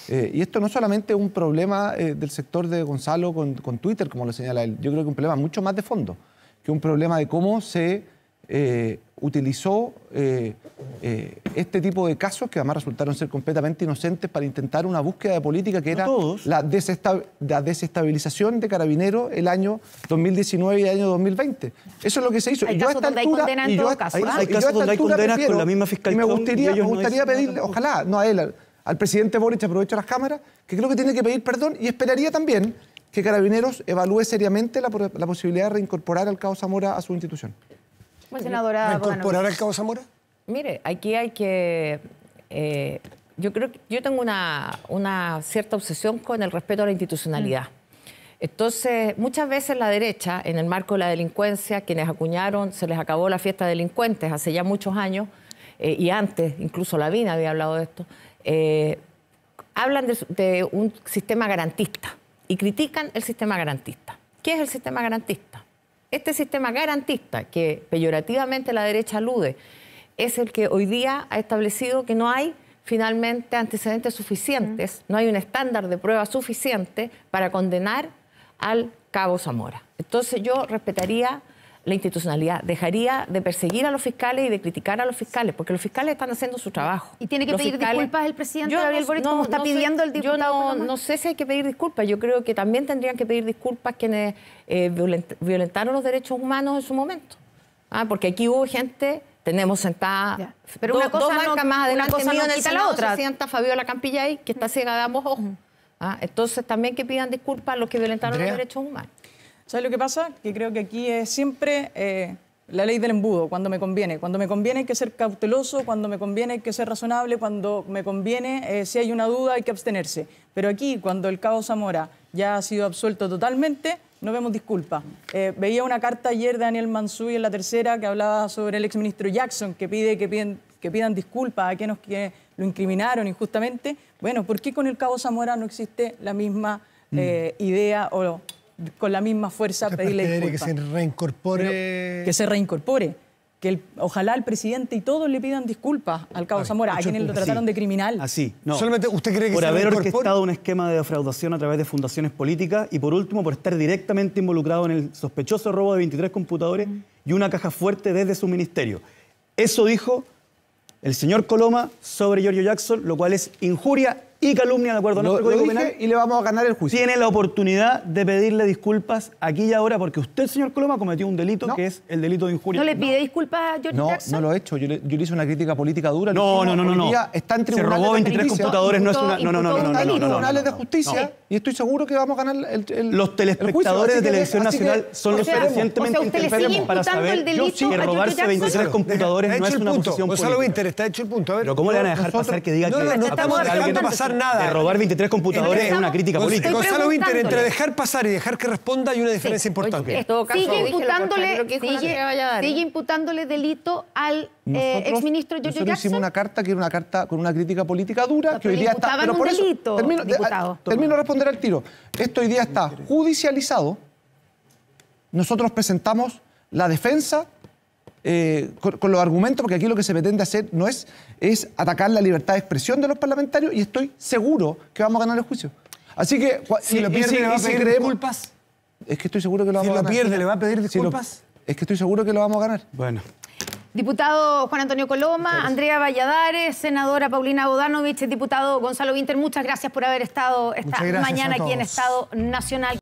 Y esto no solamente es un problema del sector de Gonzalo con Twitter, como lo señala él. Yo creo que es un problema mucho más de fondo, que un problema de cómo se utilizó este tipo de casos, que además resultaron ser completamente inocentes, para intentar una búsqueda de política que era la desestabilización de Carabineros el año 2019 y el año 2020. Eso es lo que se hizo. Hay casos donde hay condena en todo caso. Hay casos donde hay condenas con la misma fiscal. Y me gustaría pedirle, ojalá, no a él, al presidente Boric, aprovecho las cámaras, que creo que tiene que pedir perdón, y esperaría también que Carabineros evalúe seriamente la posibilidad de reincorporar al cabo Zamora a su institución. Senadora, ¿reincorporar al cabo Zamora? Mire, aquí hay que... yo creo que yo tengo una cierta obsesión con el respeto a la institucionalidad. Entonces, muchas veces la derecha, en el marco de la delincuencia, quienes acuñaron, se les acabó la fiesta de delincuentes hace ya muchos años, y antes, incluso Lavín había hablado de esto, hablan de un sistema garantista y critican el sistema garantista. ¿Qué es el sistema garantista? Este sistema garantista, que peyorativamente la derecha alude, es el que hoy día ha establecido que no hay finalmente antecedentes suficientes, no hay un estándar de prueba suficiente para condenar al cabo Zamora. Entonces yo respetaría la institucionalidad, dejaría de perseguir a los fiscales y de criticar a los fiscales, porque los fiscales están haciendo su trabajo. ¿Y tiene que pedir disculpas el presidente Gabriel Boric, como está pidiendo el diputado? Yo no sé si hay que pedir disculpas. Yo creo que también tendrían que pedir disculpas quienes violentaron los derechos humanos en su momento. Porque aquí hubo gente, tenemos sentada pero una cosa dos bancas más adelante mío en el Senado, otra. se sienta Fabiola Campillay, que está ciega de ambos ojos. Entonces también que pidan disculpas a los que violentaron los derechos humanos. ¿Sabes lo que pasa? Que creo que aquí es siempre la ley del embudo, cuando me conviene. Cuando me conviene hay que ser cauteloso, cuando me conviene hay que ser razonable, cuando me conviene, si hay una duda, hay que abstenerse. Pero aquí, cuando el cabo Zamora ya ha sido absuelto totalmente, no vemos disculpas. Veía una carta ayer de Daniel Mansuy en La Tercera que hablaba sobre el exministro Jackson, que pide que pidan disculpas a quienes que lo incriminaron injustamente. Bueno, ¿por qué con el cabo Zamora no existe la misma idea o con la misma fuerza pedirle disculpas? Que se reincorpore. Pero que se reincorpore. Que ojalá el presidente y todos le pidan disculpas al cabo Zamora, a quienes lo trataron de criminal. Así, no. ¿Solamente usted cree que por se haber reincorpore? orquestado un esquema de defraudación a través de fundaciones políticas y, por último, por estar directamente involucrado en el sospechoso robo de 23 computadores y una caja fuerte desde su ministerio. Eso dijo el señor Coloma sobre Giorgio Jackson, lo cual es injuria y calumnia de acuerdo a nuestro Código Penal. Y le vamos a ganar el juicio. Tiene la oportunidad de pedirle disculpas aquí y ahora porque usted, señor Coloma, cometió un delito que es el delito de injuria. ¿No le pide disculpas a George Jackson? No lo he hecho. Yo le hice una crítica política dura. No. Hoy día está en Se tribunales robó 23 de justicia. computadores, no es una... Está en tribunales de justicia y estoy seguro que vamos a ganar el Los telespectadores de Televisión Nacional son lo suficientemente inteligentes para saber que robarse 23 computadores no es una posición política. Gonzalo Winter, está hecho el punto. A ver, pero ¿cómo le van a dejar pasar que diga que no estamos dejando pasar nada. De robar 23 computadores es una crítica política? Gonzalo Winter, entre dejar pasar y dejar que responda hay una diferencia importante. En todo caso, sigue imputándole delito al exministro George Jackson. Hicimos una carta que era una carta con una crítica política dura que hoy día está... Pero por eso, termino de responder al tiro. Esto hoy día está judicializado. Nosotros presentamos la defensa con los argumentos, porque aquí lo que se pretende hacer no es atacar la libertad de expresión de los parlamentarios y estoy seguro que vamos a ganar el juicio. Así que... Si lo pierde, ¿le va a pedir disculpas? Es que estoy seguro que lo vamos a ganar. Si lo pierde, ¿le va a pedir disculpas? Es que estoy seguro que lo vamos a ganar. Bueno. Diputado Juan Antonio Coloma, Andrea Valladares, senadora Paulina Bodanovich, diputado Gonzalo Winter, muchas gracias por haber estado esta mañana aquí en Estado Nacional.